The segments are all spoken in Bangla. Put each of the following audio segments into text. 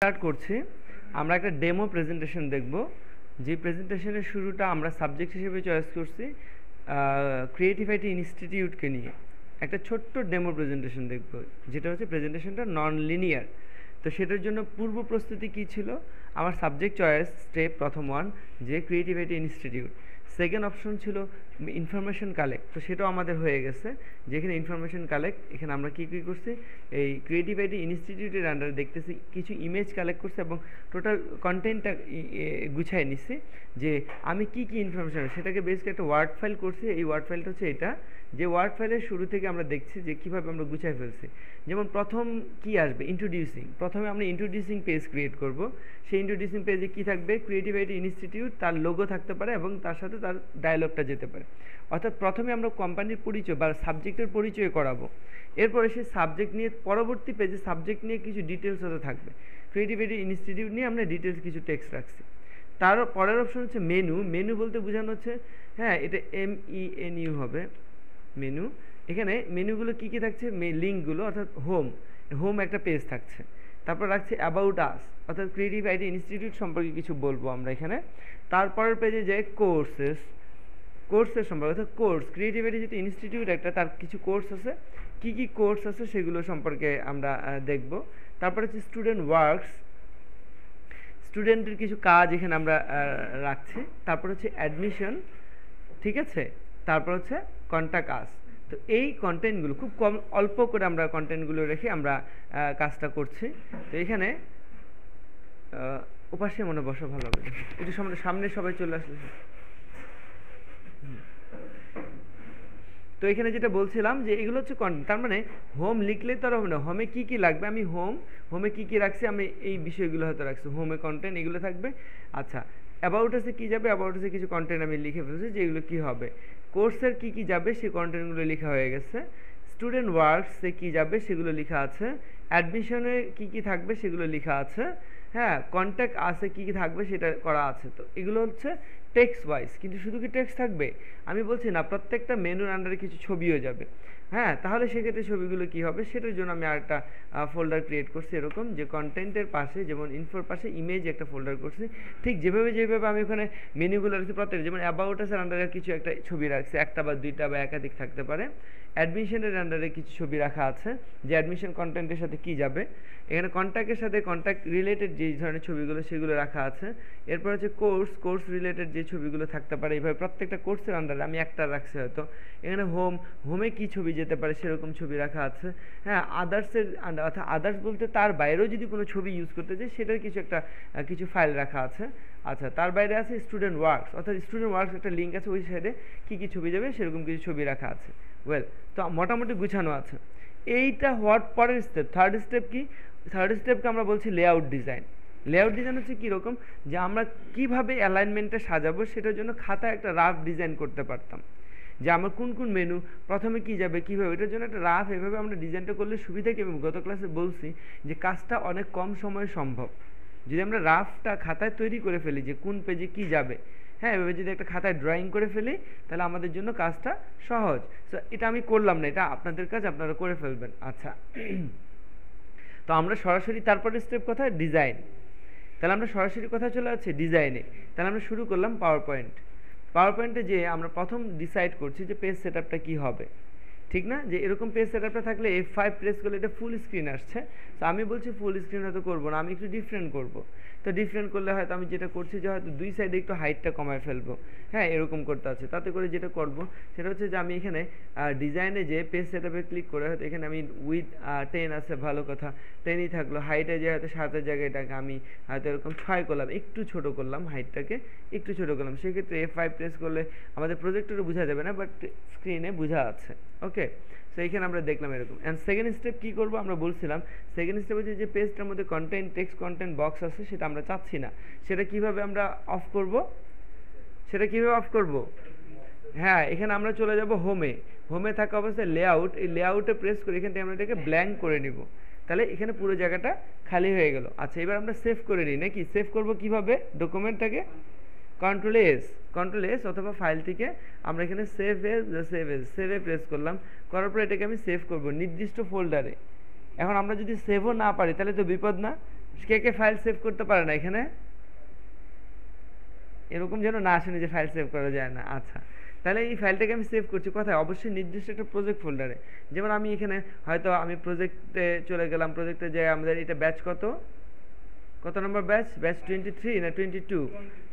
স্টার্ট করছি। আমরা একটা ডেমো প্রেজেন্টেশন দেখব, যে প্রেজেন্টেশনের শুরুটা আমরা সাবজেক্ট হিসেবে চয়েস করছি ক্রিয়েটিভ আইটি ইনস্টিটিউটকে নিয়ে একটা ছোট্ট ডেমো প্রেজেন্টেশন দেখব, যেটা হচ্ছে প্রেজেন্টেশনটা নন লিনিয়ার। তো সেটার জন্য পূর্ব প্রস্তুতি কী ছিল? আমার সাবজেক্ট চয়েস স্টেপ প্রথম ওয়ান, যে creative IT institute. Second option ছিল ইনফরমেশন কালেক্ট, তো সেটাও আমাদের হয়ে গেছে। যেখানে ইনফরমেশন কালেক্ট, এখানে আমরা কী কী করছি, এই ক্রিয়েটিভ আইটি ইনস্টিটিউটের আন্ডারে দেখতেছি কিছু ইমেজ কালেক্ট করছি এবং টোটাল কন্টেন্টটা গুছাই নিছি, যে আমি কি কি ইনফরমেশন সেটাকে বেস করে একটা ওয়ার্ড ফাইল করছি। এই ওয়ার্ড ফাইলটা হচ্ছে এটা, যে ওয়ার্ড ফাইলের শুরু থেকে আমরা দেখছি যে কীভাবে আমরা গুছাই ফেলছি। যেমন প্রথম কি আসবে, ইন্ট্রোডিউসিং। প্রথমে আমরা ইন্ট্রোডিউসিং পেজ ক্রিয়েট করব। সেই ইন্ট্রোডিউসিং পেজে কী থাকবে, ক্রিয়েটিভ আইটি ইনস্টিটিউট, তার লোগো থাকতে পারে এবং তার সাথে তার ডায়লগটা যেতে পারে। অর্থাৎ প্রথমে আমরা কোম্পানির পরিচয় বা সাবজেক্টের পরিচয় করাবো, এরপরে সেই সাবজেক্ট নিয়ে পরবর্তী পেজে সাবজেক্ট নিয়ে কিছু ডিটেলস হতে থাকবে। ক্রিয়েটিভ আইটি ইনস্টিটিউট নিয়ে আমরা ডিটেলস কিছু টেক্সট রাখছি। তার পরের অপশন হচ্ছে মেনু। মেনু বলতে বোঝানো হচ্ছে, হ্যাঁ, এটা MENU হবে মেনু। এখানে মেনুগুলো কী কী থাকছে, লিঙ্কগুলো, অর্থাৎ হোম একটা পেজ থাকছে। তারপর রাখছি অ্যাবাউট আস, অর্থাৎ ক্রিয়েটিভ আইটি ইনস্টিটিউট সম্পর্কে কিছু বলবো আমরা এখানে। তারপরের পেজে যে কোর্সের সম্পর্কে, অর্থাৎ কোর্স, ক্রিয়েটিভ আইটি যেহেতু ইনস্টিটিউট একটা, তার কিছু কোর্স আছে, কী কী কোর্স আছে সেগুলো সম্পর্কে আমরা দেখব। তারপর হচ্ছে স্টুডেন্ট ওয়ার্কস, স্টুডেন্টের কিছু কাজ এখানে আমরা রাখছি। তারপর হচ্ছে অ্যাডমিশন, ঠিক আছে। তারপর হচ্ছে কন্ট্যাক্ট আস। তো এই কন্টেন্টগুলো খুব অল্প করে আমরা কন্টেন্টগুলো রেখে আমরা কাজটা করছি। তো এখানে ওপাশে মনে বসা ভালো হবে, একটু সামনে সবাই চলে আসলে। তো এখানে যেটা বলছিলাম যে এগুলো হচ্ছে কন্টেন্ট, তার মানে হোম লিখলে তো আর হবে না, হোমে কী কী লাগবে, আমি হোমে কী কী রাখছি, আমি এই বিষয়গুলো হয়তো রাখছি, হোমে কন্টেন্ট এগুলো থাকবে। আচ্ছা, অ্যাবাউট আসে কী যাবে, অ্যাবাউট আসে কিছু কন্টেন্ট আমি লিখে ফেলছি যেগুলো কী হবে। কোর্সের কী কী যাবে সেই কন্টেন্টগুলো লেখা হয়ে গেছে। স্টুডেন্ট ওয়ার্কসে কী যাবে সেগুলো লেখা আছে। অ্যাডমিশনে কী কী থাকবে সেগুলো লেখা আছে। হ্যাঁ, কন্ট্যাক্ট আসে কী কী থাকবে সেটা করা আছে। তো এগুলো হচ্ছে টেক্সট ওয়াইজ। কিন্তু শুধু কি টেক্সট থাকবে আমি বলছি না, প্রত্যেকটা মেনুর আন্ডারে কিছু ছবিও যাবে। হ্যাঁ, তাহলে সেক্ষেত্রে ছবিগুলো কী হবে, সেটার জন্য আমি আরেকটা ফোল্ডার ক্রিয়েট করছি এরকম, যে কন্টেন্টের পাশে, যেমন ইনফোর পাশে ইমেজ একটা ফোল্ডার করছি। ঠিক যেভাবে আমি ওখানে মেনুগুলো রাখছি প্রত্যেক, যেমন অ্যাবাউট আসের আন্ডারে কিছু একটা ছবি রাখছি, একটা বা দুইটা বা একাধিক থাকতে পারে। অ্যাডমিশনের আন্ডারে কিছু ছবি রাখা আছে, যে অ্যাডমিশন কন্টেন্টের সাথে কী যাবে। এখানে কন্ট্যাক্টের সাথে কন্ট্যাক্ট রিলেটেড যে ধরনের ছবিগুলো সেগুলো রাখা আছে। এরপর হচ্ছে কোর্স রিলেটেড যে ছবিগুলো থাকতে পারে, এইভাবে প্রত্যেকটা কোর্সের আন্ডারে আমি একটা রাখছি হয়তো। এখানে হোমে কী ছবি যেতে পারে সেরকম ছবি রাখা আছে। হ্যাঁ, আদার্সের আন্ডার, অর্থাৎ আদার্স বলতে তার বাইরেও যদি কোনো ছবি ইউজ করতে চাই সেটার কিছু ফাইল রাখা আছে। আচ্ছা, তার বাইরে আছে স্টুডেন্ট ওয়ার্কস, অর্থাৎ স্টুডেন্ট ওয়ার্কস একটা লিঙ্ক আছে, ওই সাইডে কী কী ছবি যাবে সেরকম কিছু ছবি রাখা আছে। তো মোটামুটি গুছানো আছে। এইটা হওয়ার পরের স্টেপ, থার্ড স্টেপ কি, থার্ড স্টেপকে আমরা বলছি লেআউট ডিজাইন। লেআউট ডিজাইন হচ্ছে কীরকম, যে আমরা কীভাবে অ্যালাইনমেন্টটা সাজাবো সেটার জন্য খাতায় একটা রাফ ডিজাইন করতে পারতাম, যে আমার কোন কোন মেনু প্রথমে কী যাবে কীভাবে, এটার জন্য একটা রাফ এভাবে আমরা ডিজাইনটা করলে সুবিধা কী। গত ক্লাসে বলছি যে কাজটা অনেক কম সময়ে সম্ভব যদি আমরা রাফটা খাতায় তৈরি করে ফেলি, যে কোন পেজে কী যাবে। হ্যাঁ, এভাবে যদি একটা খাতায় ড্রয়িং করে ফেলি তাহলে আমাদের জন্য কাজটা সহজ। সো এটা আমি করলাম না, এটা আপনাদের কাজ, আপনারা করে ফেলবেন। আচ্ছা, তো আমরা সরাসরি তারপরে স্টেপ কোথায়, ডিজাইন। তাহলে আমরা সরাসরি কোথায় চলে যাচ্ছি, ডিজাইনে। তাহলে আমরা শুরু করলাম পাওয়ার পয়েন্টে যে আমরা প্রথম ডিসাইড করছি যে পেজ সেটআপটা কী হবে, ঠিক না। যে এরকম পেজ সেটআপটা থাকলে F5 প্রেস করলে এটা ফুল স্ক্রিন আসছে। তো আমি বলছি ফুল স্ক্রিন হয়তো করবো না, আমি একটু ডিফারেন্ট করব। তো ডিফারেন্ট করলে হয়তো আমি যেটা করছি যে হয়তো দুই সাইডে একটু হাইটটা কমায় ফেলবো। হ্যাঁ, এরকম করতে আছে। তাতে করে যেটা করব সেটা হচ্ছে যে আমি এখানে ডিজাইনে যে পেজ সেটআপে ক্লিক করে হয়তো এখানে আমি উইথ 10 আছে, ভালো কথা, 10ই থাকলো। হাইটে যে হয়তো 7-এর জায়গায় এটাকে আমি হয়তো এরকম 6 করলাম, একটু ছোট করলাম, হাইটটাকে একটু ছোট করলাম। সেক্ষেত্রে F5 প্রেস করলে আমাদের প্রজেক্টরে বোঝা যাবে না, বাট স্ক্রিনে বোঝা আছে। ওকে, সো এইখানে আমরা দেখলাম এরকম। অ্যান্ড সেকেন্ড স্টেপ কী করবো, আমরা বলছিলাম সেকেন্ড স্টেপ হচ্ছে যে পেজটার মধ্যে টেক্সট কন্টেন্ট বক্স আছে, সেটা আমরা চাচ্ছি না। সেটা কিভাবে আমরা অফ করব, হ্যাঁ, এখানে আমরা চলে যাব হোমে থাকা অবস্থায় লেআউট, এই লেআউটে প্রেস করে এখান থেকে আমরা এটাকে ব্ল্যাঙ্ক করে নিব। তাহলে এখানে পুরো জায়গাটা খালি হয়ে গেল। আচ্ছা, এবার আমরা সেভ করে নিই নাকি। সেভ করব কিভাবে, ডকুমেন্টটাকে কন্ট্রোল এস অথবা ফাইল থেকে আমরা এখানে সেভে প্রেস করলাম। করার পর এটাকে আমি সেভ করব নির্দিষ্ট ফোল্ডারে। এখন আমরা যদি সেভও না পারি তাহলে তো বিপদ না, কে কে ফাইল সেভ করতে পারে না এখানে? এরকম যেন না শুনি যে ফাইল সেভ করা যায় না। আচ্ছা, তাহলে এই ফাইলটাকে আমি সেভ করছি কোথায়? অবশ্যই নির্দিষ্ট একটা প্রজেক্ট ফোল্ডারে। যেমন আমি এখানে হয়তো আমি প্রজেক্টে চলে গেলাম, প্রজেক্টে যে আমাদের এটা ব্যাচ কত নম্বর ব্যাচ? ব্যাচ 23 না 22?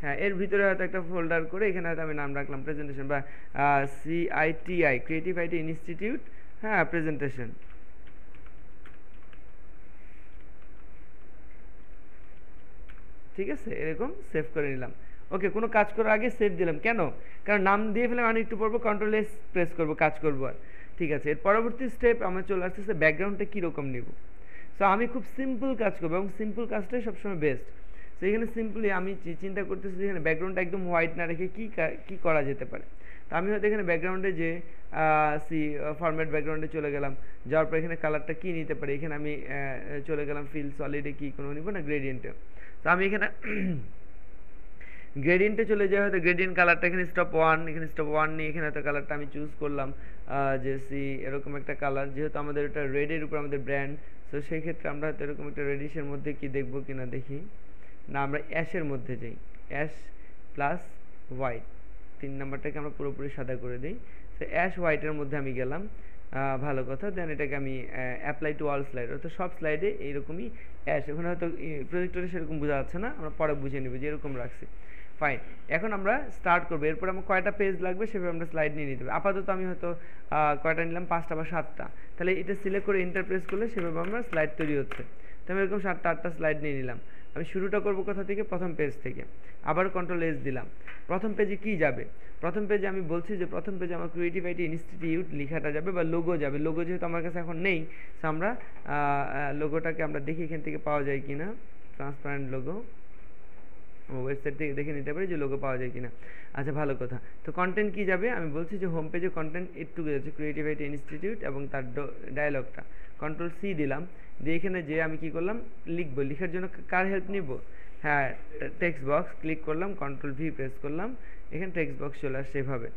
হ্যাঁ, এর ভিতরে হয়তো একটা ফোল্ডার করে এখানে হয়তো আমি নাম রাখলাম প্রেজেন্টেশন বা CITI ক্রিয়েটিভ আইটি ইনস্টিটিউট, হ্যাঁ প্রেজেন্টেশন। ঠিক আছে, এরকম সেভ করে নিলাম। ওকে, কোনো কাজ করার আগে সেভ দিলাম কেন? কারণ নাম দিয়ে ফেলে আমি একটু পড়বো, কন্ট্রোল এস প্রেস করবো, কাজ করবো আর। ঠিক আছে, এর পরবর্তী স্টেপ আমার চলে আসতেছে ব্যাকগ্রাউন্ডটা কীরকম নিব। সো আমি খুব সিম্পল কাজ করবো এবং সিম্পল কাজটাই সবসময় বেস্ট। সো এখানে সিম্পলি আমি চিন্তা করতেছি যে এখানে ব্যাকগ্রাউন্ডটা একদম হোয়াইট না রেখে কী করা যেতে পারে। তো আমি হয়তো এখানে ব্যাকগ্রাউন্ডে যে ফরম্যাট ব্যাকগ্রাউন্ডে চলে গেলাম, যাওয়ার পর এখানে কালারটা কী নিতে পারি, এখানে আমি চলে গেলাম ফিল সলিডে, কী কোনো নিব না গ্রেডিয়েন্টে। তো আমি এখানে গ্রেডিয়েন্টে চলে যাই, হয়তো গ্রেডিয়েন্ট কালারটা এখানে স্টপ 1, এখানে স্টপ 1 নিয়ে এখানে হয়তো কালারটা আমি চুজ করলাম যে এরকম একটা কালার, যেহেতু আমাদের এটা রেডের উপর আমাদের ব্র্যান্ড। সো সেই ক্ষেত্রে আমরা হয়তো এরকম একটা রেডিশের মধ্যে কি দেখবো কিনা দেখি, না আমরা অ্যাশের মধ্যে যাই, অ্যাশ প্লাস হোয়াইট, 3 নাম্বারটাকে আমরা পুরোপুরি সাদা করে দিই। সো অ্যাশ হোয়াইটের মধ্যে আমি গেলাম, ভালো কথা। দেন এটাকে আমি অ্যাপ্লাই টু অল স্লাইড, অর্থাৎ সব স্লাইডে এইরকমই অ্যাশ। ওখানে হয়তো প্রজেক্টরে সেরকম বোঝা যাচ্ছে না, আমরা পরে বুঝে নেব যে এরকম রাখছি। ফাইন, এখন আমরা স্টার্ট করবো। এরপর আমার কয়টা পেজ লাগবে সেভাবে আমরা স্লাইড নিয়ে নিতে হবে। আপাতত আমি হয়তো কয়টা নিলাম, 5টা বা 7টা। তাহলে এটা সিলেক্ট করে এন্টার প্রেস করলে সেভাবে আমরা স্লাইড তৈরি হচ্ছে। তো আমি এরকম 7টা 8টা স্লাইড নিয়ে নিলাম। আমি শুরুটা করবো কোথা থেকে? প্রথম পেজ থেকে। আবার কন্ট্রোল এস দিলাম। প্রথম পেজে কি যাবে? প্রথম পেজে আমি বলছি যে প্রথম পেজে আমার ক্রিয়েটিভ আইটি ইনস্টিটিউট লেখাটা যাবে বা লোগো যাবে। লোগো যেহেতু আমার কাছে এখন নেই, সো আমরা লোগোটাকে আমরা দেখি এখান থেকে পাওয়া যায় কিনা। ট্রান্সপারেন্ট লোগো ওয়েবসাইট থেকে দেখে নিতে পারি যে লোগো পাওয়া যায় কিনা। আচ্ছা, ভালো কথা। তো কন্টেন্ট কি যাবে? আমি বলছি যে হোম পেজে কন্টেন্ট একটুকু যাচ্ছে ক্রিয়েটিভ আইটি ইনস্টিটিউট এবং তার ডায়ালগটা। কন্ট্রোল সি দিলাম, দিয়ে এখানে যে আমি কি করলাম, লিখবো। লিখার জন্য কার হেল্প নিব? হ্যাঁ, টেক্সট বক্স ক্লিক করলাম, কন্ট্রোল ভি প্রেস করলাম, এখানে টেক্সট বক্স চলে আসছে এভাবে।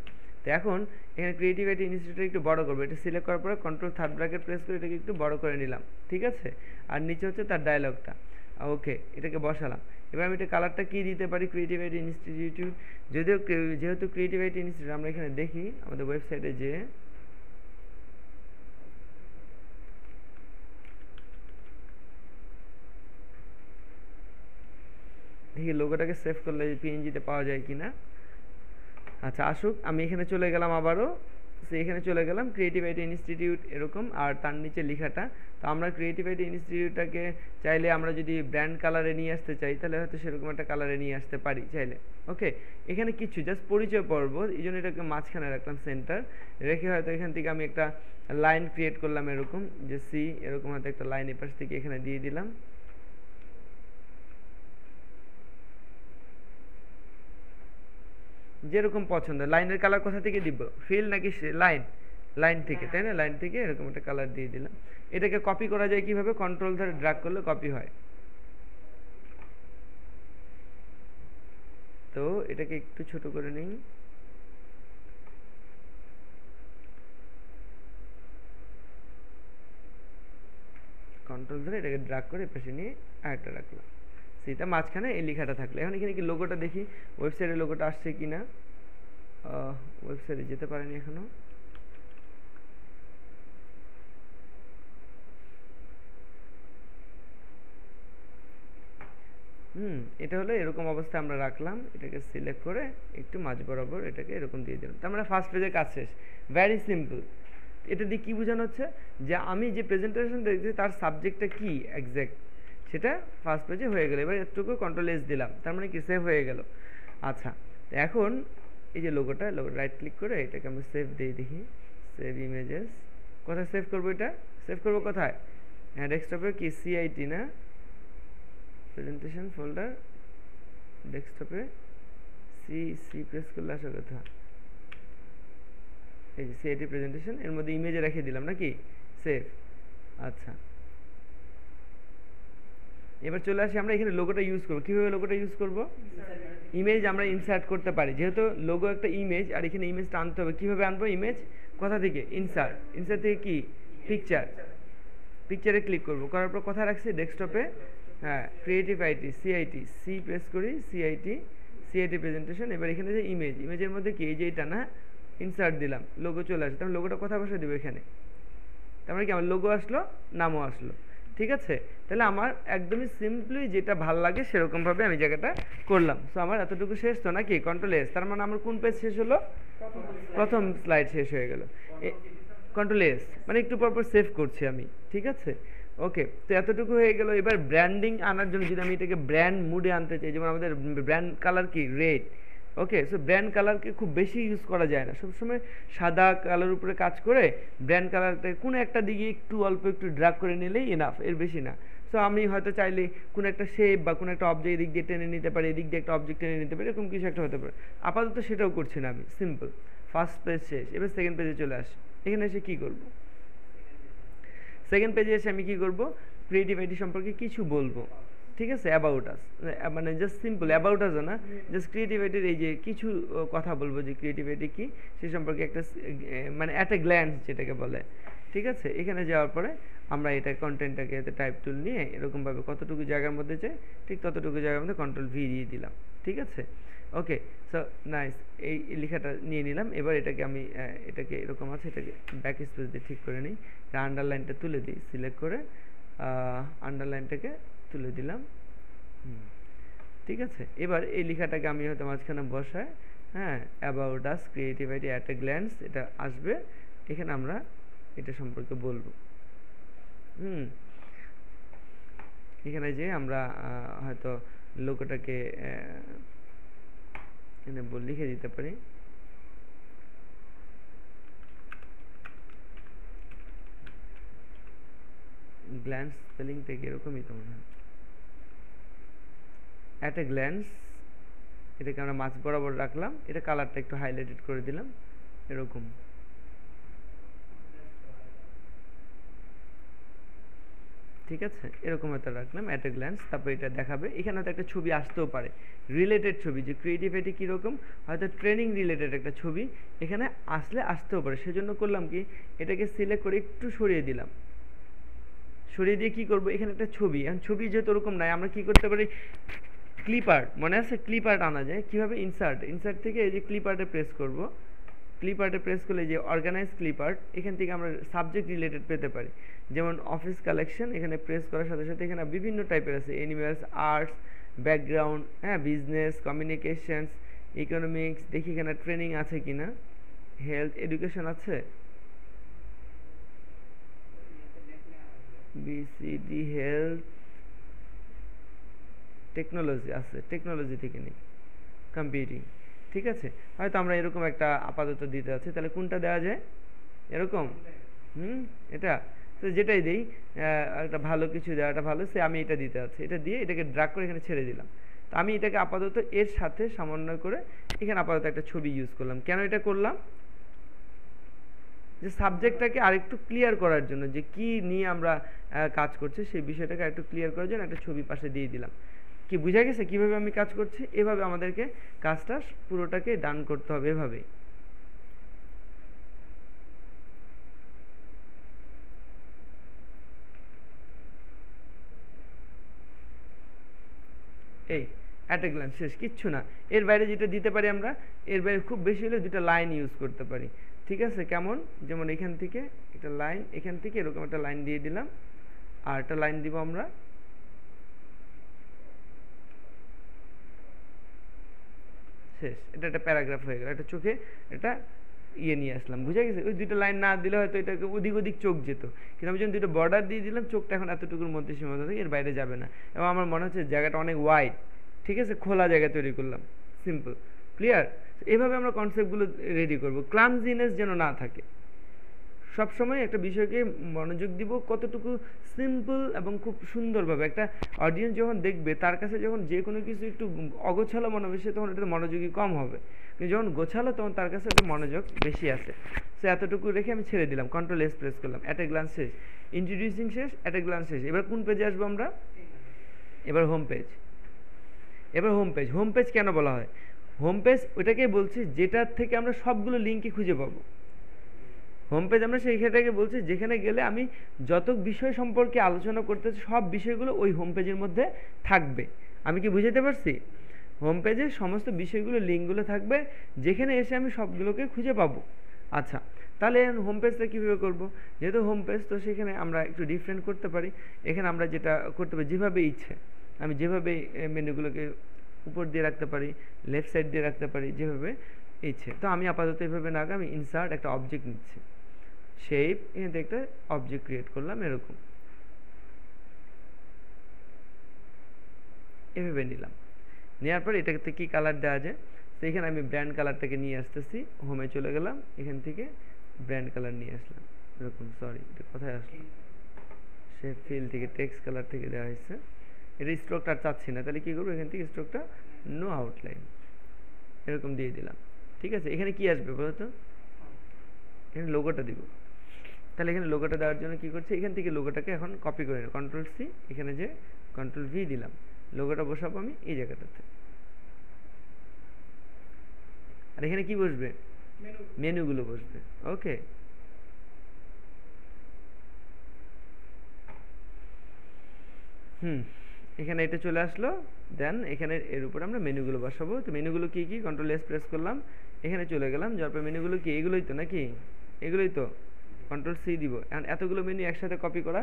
তো এখন এখানে ক্রিয়েটিভ আইটি ইনস্টিটিউট একটু বড় করবো। এটা সিলেক্ট করার পরে কন্ট্রোল থার্ড ব্র্যাকেট প্রেস করে এটাকে একটু বড় করে নিলাম। ঠিক আছে, আর নিচে হচ্ছে তার ডায়ালগটা। ওকে, এটাকে বসালাম। এবার আমি এটা কালারটা কী দিতে পারি? ক্রিয়েটিভ আইটি ইনস্টিটিউট, যেহেতু ক্রিয়েটিভ আইটি ইনস্টিটিউট, আমরা এখানে দেখি আমাদের ওয়েবসাইটে যে দেখি লোগোটাকে সেভ করলে পিএনজিতে পাওয়া যায় কিনা। আচ্ছা, আসুক। আমি এখানে চলে গেলাম আবারও, সো এখানে চলে গেলাম ক্রিয়েটিভ আইটি ইনস্টিটিউট এরকম, আর তার নিচে লেখাটা। তো আমরা ক্রিয়েটিভ আইটি ইনস্টিটিউটটাকে চাইলে আমরা যদি ব্র্যান্ড কালারে নিয়ে আসতে চাই, তাহলে হয়তো সেরকম একটা কালারে নিয়ে আসতে পারি চাইলে। ওকে, এখানে কিছু জাস্ট পরিচয় পর্ব, এই জন্য এটাকে মাঝখানে রাখলাম সেন্টার রেখে। হয়তো এখান থেকে আমি একটা লাইন ক্রিয়েট করলাম এরকম, যে সি এরকম হয়তো একটা লাইন এপাশ থেকে এখানে দিয়ে দিলাম। যেরকম পছন্দ। লাইনের কালার কোথা থেকে দিব? ফিল নাকি লাইন? লাইন থেকে, তাই না? লাইন থেকে এরকম একটা কালার দিয়ে দিলাম। এটাকে কপি করা যায় কিভাবে? কন্ট্রোল ধরে ড্র্যাগ করলে কপি হয়। তো এটাকে একটু ছোট করে নিই। কন্ট্রোল ধরে এটাকে ড্র্যাগ করে পাশে নিয়ে আরেকটা রাখলাম। সেটা মাঝখানে এই লেখাটা থাকলে। এখন এখানে কি লোগোটা দেখি, ওয়েবসাইটের লোগোটা আসছে কিনা। ওয়েবসাইটে যেতে পারেনি এখনো। এটা হলো এরকম অবস্থায় আমরা রাখলাম। এটাকে সিলেক্ট করে একটু মাঝ বরাবর এটাকে এরকম দিয়ে দিলাম। তার মানে ফার্স্ট পেজের কাজ শেষ। Very simple. এটা দিয়ে কী বোঝানো হচ্ছে? যে আমি যে প্রেজেন্টেশন দেখছি তার সাবজেক্টটা কি এক্স্যাক্ট, সেটা ফার্স্ট পেজে হয়ে গেল। এবার একটুকু কন্ট্রোল এস দিলাম, তার মানে কি সেভ হয়ে গেল। আচ্ছা, তো এখন এই যে লোগোটা রাইট ক্লিক করে এটাকে আমি সেভ দিয়ে দেখি। সেভ ইমেজেস, কোথায় সেভ করবো? এটা সেভ করবো কোথায়? হ্যাঁ, ডেস্কটপে কি সিআইটি না প্রেজেন্টেশন ফোল্ডার, ডেস্কটপে সি প্রেস করলে আসার কথা। এই যে সিআইটি প্রেজেন্টেশন, এর মধ্যে ইমেজে রেখে দিলাম নাকি, সেভ। আচ্ছা, এবার চলে আসি আমরা এখানে লোগোটা ইউজ করবো। কীভাবে লোগোটা ইউজ করবো? ইমেজ আমরা ইনসার্ট করতে পারি। যেহেতু লোগো একটা ইমেজ, আর এখানে ইমেজটা আনতে হবে। কীভাবে আনবো ইমেজ? কোথা থেকে? ইনসার্ট। ইনসার্ট থেকে কি? পিকচার। পিকচারে ক্লিক করবো, করার পর কোথায় রাখছি? ডেস্কটপে হ্যাঁ creative IT CIT C press করি সিআইটি প্রেজেন্টেশন। এবার এখানে যে ইমেজের মধ্যে কি এই যে এটা না ইনসার্ট দিলাম, লোগো চলে আসে, তাহলে লোগোটা কোথায় বসে দেবো এখানে, তার মানে কি আমার লোগো আসলো নামও আসলো। ঠিক আছে, তাহলে আমার একদমই সিম্পলি যেটা ভাল লাগে সেরকমভাবে আমি জায়গাটা করলাম। সো আমার এতটুকু শেষ তো নাকি, কন্ট্রোল এস, তার মানে আমার কোন পেজ শেষ হলো, প্রথম স্লাইড শেষ হয়ে গেল। কন্ট্রোল এস মানে একটু পরপর সেভ করছি আমি। ঠিক আছে, ওকে, তো এতটুকু হয়ে গেল। এবার ব্র্যান্ডিং আনার জন্য যদি আমি এটাকে ব্র্যান্ড মুডে আনতে চাই, যেমন আমাদের ব্র্যান্ড কালার কি রেড, ওকে, সো ব্র্যান্ড কালারকে খুব বেশি ইউজ করা যায় না, সবসময় সাদা কালার উপরে কাজ করে ব্র্যান্ড কালারটা কোনো একটা দিকে একটু অল্প একটু ড্রাগ করে নিলেই এনাফ, এর বেশি না। সো আমি হয়তো চাইলে কোনো একটা শেপ বা কোনো একটা অবজেক্ট এদিক দিয়ে টেনে নিতে পারি, এদিক দিয়ে একটা অবজেক্ট টেনে নিতে পারি, এরকম কিছু একটা হতে পারে। আপাতত সেটাও করছি না আমি, সিম্পল ফার্স্ট পেজ শেষ। এবার সেকেন্ড পেজে চলে আসি। এখানে এসে কী করব, সেকেন্ড পেজে এসে আমি কী করব, ক্রিয়েটিভ আইটি সম্পর্কে কিছু বলবো। ঠিক আছে, অ্যাবাউট আস, মানে জাস্ট সিম্পল অ্যাবাউট আস না, জাস্ট ক্রিয়েটিভ আইটির এই যে কিছু কথা বলবো যে ক্রিয়েটিভ আইটি কী সে সম্পর্কে একটা মানে অ্যাট এ গ্ল্যান্স যেটাকে বলে। ঠিক আছে, এখানে যাওয়ার পরে আমরা এটা কন্টেন্টটাকে এতে টাইপ টুল নিয়ে এরকমভাবে কতটুকু জায়গার মধ্যে চাই ঠিক ততটুকু জায়গার মধ্যে কন্ট্রোল ভি দিয়ে দিলাম। ঠিক আছে, ওকে, সো নাইস, এই লেখাটা নিয়ে নিলাম। এবার এটাকে আমি এটাকে এরকম আছে, এটাকে ব্যাক স্পেস দিয়ে ঠিক করে নিই, আন্ডারলাইনটা তুলে দিই, সিলেক্ট করে আন্ডারলাইনটাকে তুলে দিলাম। ঠিক আছে, এবার এই লেখাটাকে আমি হয়তো মাঝখানে বসাই, হ্যাঁ, about us creative IT at a glance, এটা আসবে, এখানে আমরা এটা সম্পর্কে বলবো। এখানে যে আমরা হয়তো লোগোটাকে এখানে লিখে দিতে পারি, গ্ল্যান্স স্পেলিং থেকে এরকমই তো মনে হয়, অ্যাট এ গ্ল্যান্স, এটাকে আমরা মাঝ বরাবর রাখলাম, এটা কালারটা একটু হাইলাইটেড করে দিলাম এরকম। ঠিক আছে, এরকম একটা রাখলাম অ্যাট এ গ্ল্যান্স, তারপর এটা দেখাবে। এখানে হয়তো একটা ছবি আসতেও পারে, রিলেটেড ছবি, যে ক্রিয়েটিভিটি কীরকম, হয়তো ট্রেনিং রিলেটেড একটা ছবি এখানে আসতেও পারে। সেজন্য করলাম কি, এটাকে সিলেক্ট করে একটু সরিয়ে দিলাম, সরিয়ে দিয়ে কী করবো, এখানে একটা ছবি, এখন ছবি যেহেতু ওরকম নাই, আমরা কী করতে পারি, ক্লিপ আর্ট, মনে আছে ক্লিপ আর্ট আনা যায় কীভাবে, ইনসার্ট থেকে এই যে ক্লিপ আর্টে প্রেস করব, ক্লিপ আর্টে প্রেস করলে যে অর্গানাইজ ক্লিপ আর্ট, এখান থেকে আমরা সাবজেক্ট রিলেটেড পেতে পারি। যেমন অফিস কালেকশন, এখানে প্রেস করার সাথে সাথে এখানে বিভিন্ন টাইপের আছে, অ্যানিমেলস, আর্টস, ব্যাকগ্রাউন্ড, হ্যাঁ, বিজনেস, কমিউনিকেশনস, ইকোনমিক্স, দেখি এখানে ট্রেনিং আছে কিনা, হেলথ, এডুকেশন আছে, বিসিডি, হেলথ, টেকনোলজি আছে, টেকনোলজি থেকে নিই, কম্পিউটিং। ঠিক আছে, হয়তো আমরা এরকম একটা আপাতত দিতে আছে, তাহলে কোনটা দেওয়া যায়, এরকম, এটা, তো যেটাই দিই একটা ভালো কিছু দেওয়াটা ভালো, সে আমি এটা দিতে আছে, এটা দিয়ে এটাকে ড্রাগ করে এখানে ছেড়ে দিলাম। তো আমি এটাকে আপাতত এর সাথে সমন্বয় করে এখানে আপাতত একটা ছবি ইউজ করলাম। কেন এটা করলাম, যে সাবজেক্টটাকে আরেকটু ক্লিয়ার করার জন্য, যে কি নিয়ে আমরা কাজ করছি সেই বিষয়টাকে আরেকটু ক্লিয়ার করার জন্য একটা ছবি পাশে দিয়ে দিলাম। কি বুঝা গেছে কিভাবে আমি কাজ করছি? এভাবে আমাদেরকে কাজটা পুরোটাকে ডান করতে হবে, এভাবেই। এই অ্যাট এ গ্ল্যান্স শেষ, কিচ্ছু না। এর বাইরে যেটা দিতে পারি আমরা, এর বাইরে খুব বেশি হলে দুটো লাইন ইউজ করতে পারি। ঠিক আছে, কেমন, যেমন এখান থেকে একটা লাইন, এখান থেকে এরকম একটা লাইন দিয়ে দিলাম, আর একটা লাইন দিব আমরা, শেষ। এটা একটা প্যারাগ্রাফ হয়ে গেল, একটা চোখে এটা ইয়ে নিয়ে আসলাম, বুঝে গেছে? ওই দুটো লাইন না দিলে হয়তো এটাকে ওদিক ওদিক চোখ যেত, কিন্তু আমি যখন দুটো বর্ডার দিয়ে দিলাম, চোখটা এখন এতটুকুর মধ্যে সীমাবদ্ধ থাকে, এর বাইরে যাবে না। এবং আমার মনে হচ্ছে জায়গাটা অনেক ওয়াইড, ঠিক আছে, খোলা জায়গা তৈরি করলাম, সিম্পল, ক্লিয়ার। এভাবে আমরা কনসেপ্টগুলো রেডি করব, ক্লামজিনেস যেন না থাকে। সবসময় একটা বিষয়কে মনোযোগ দিব কতটুকু সিম্পল এবং খুব সুন্দরভাবে। একটা অডিয়েন্স যখন দেখবে, তার কাছে যখন যে কোনো কিছু একটু অগোছালো মনে হবে, সে তখন এটাতে মনোযোগী কম হবে, কিন্তু যখন গোছালো তখন তার কাছে একটা মনোযোগ বেশি আছে। সে এতটুকু রেখে আমি ছেড়ে দিলাম, কন্ট্রোল এস প্রেস করলাম, অ্যাট এ গ্লান্স শেষ, ইন্ট্রোডিউসিং শেষ, অ্যাট এ গ্লান্স শেষ। এবার কোন পেজে আসবো আমরা? এবার হোম পেজ। এবার হোম পেজ। হোম পেজ কেন বলা হয়? হোম পেজ ওইটাকেই বলছি যেটার থেকে আমরা সবগুলো লিঙ্কই খুঁজে পাবো। হোম পেজ আমরা সেইখানটাকে বলছি যেখানে গেলে আমি যত বিষয় সম্পর্কে আলোচনা করতেছি সব বিষয়গুলো ওই হোম পেজের মধ্যে থাকবে। আমি কি বুঝাতে পারছি? হোম পেজে সমস্ত বিষয়গুলো লিঙ্কগুলো থাকবে, যেখানে এসে আমি সবগুলোকে খুঁজে পাবো। আচ্ছা, তাহলে হোম পেজটা কীভাবে করবো? যেহেতু হোম পেজ, তো সেখানে আমরা একটু ডিফারেন্ট করতে পারি। এখানে আমরা যেটা করতে পারি, যেভাবে ইচ্ছে আমি যেভাবে মেনুগুলোকে উপর দিয়ে রাখতে পারি, লেফট সাইড দিয়ে রাখতে পারি, যেভাবে ইচ্ছে। তো আমি আপাতত এভাবে না, আমি ইনসার্ট একটা অবজেক্ট নিচ্ছি, শেপ, এখান থেকে একটা অবজেক্ট ক্রিয়েট করলাম এরকম, এভাবে নিলাম। নেওয়ার পর এটাতে কি কালার দেওয়া যায়, তো এখানে আমি ব্র্যান্ড কালারটাকে নিয়ে আসতেছি, হোমে চলে গেলাম, এখান থেকে ব্র্যান্ড কালার নিয়ে আসলাম এরকম। সরি, এটা কোথায় আসলো? সে ফিল থেকে টেক্সট কালার থেকে দেওয়া হয়েছে। এটা স্ট্রোকটা চাচ্ছি না, তাহলে কী করবো, এখান থেকে স্ট্রোকটা নো আউটলাইন এরকম দিয়ে দিলাম। ঠিক আছে, এখানে কি আসবে বলো তো? এখানে লোগোটা দিব। তাহলে এখানে লোগোটা দেওয়ার জন্য কী করছি, এখান থেকে লোগোটাকে এখন কপি করে নিই, কন্ট্রোল সি, এখানে যে কন্ট্রোল ভি দিলাম, লোগোটা বসাবো আমি এই জায়গাটাতে। আর এখানে কি বসবে? মেনুগুলো বসবে। ওকে, এখানে এটা চলে আসলো। দেন এখানে এর উপর আমরা মেনুগুলো বসাবো। তো মেনুগুলো কি কি, কন্ট্রোল এস প্রেস করলাম, এখানে চলে গেলাম, যার পর মেনুগুলো কি এগুলোই তো নাকি? এগুলোই তো, কন্ট্রোল সি দিব। এখন এতগুলো মেনু একসাথে কপি করা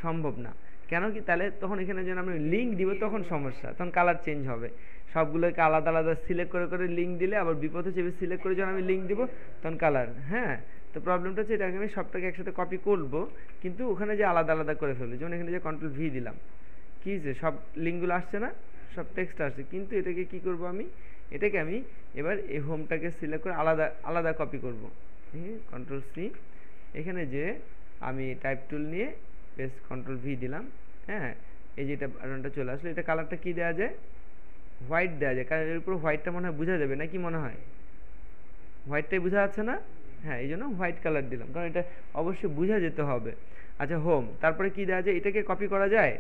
সম্ভব না, কেন কি? তাহলে তখন এখানে যেন আমরা লিঙ্ক দিব তখন সমস্যা, তখন কালার চেঞ্জ হবে। সবগুলোকে আলাদা আলাদা সিলেক্ট করে করে লিঙ্ক দিলে আবার বিপদে চেপে সিলেক্ট করে যখন আমি লিঙ্ক দিব তখন কালার, হ্যাঁ। তো প্রবলেমটা হচ্ছে এটাকে আমি সবটাকে একসাথে কপি করব, কিন্তু ওখানে যে আলাদা আলাদা করে ফেলবো। যেমন এখানে যে কন্ট্রোল ভি দিলাম, কী যে সব লিঙ্কগুলো আসছে না, সব টেক্সট আসছে, কিন্তু এটাকে কি করব আমি, এটাকে আমি এবার এই হোমটাকে সিলেক্ট করে আলাদা আলাদা কপি করব। কন্ট্রোল সি, এখানে যে আমি টাইপ টুল নিয়ে পেস্ট, কন্ট্রোল ভি দিলাম, হ্যাঁ। এই যে এটা বাটনটা চলে আসলো। এটা কালারটা কি দেওয়া যায়? হোয়াইট দেওয়া যায়, কারণ এর উপর হোয়াইটটা মনে হয় বোঝা যাবে না, কি মনে হয়? হোয়াইটটাই বোঝা যাচ্ছে না? হ্যাঁ, এই জন্য হোয়াইট কালার দিলাম, কারণ এটা অবশ্যই বোঝা যেতে হবে। আচ্ছা, হোম, তারপরে কি দেওয়া যায়? এটাকে কপি করা যায়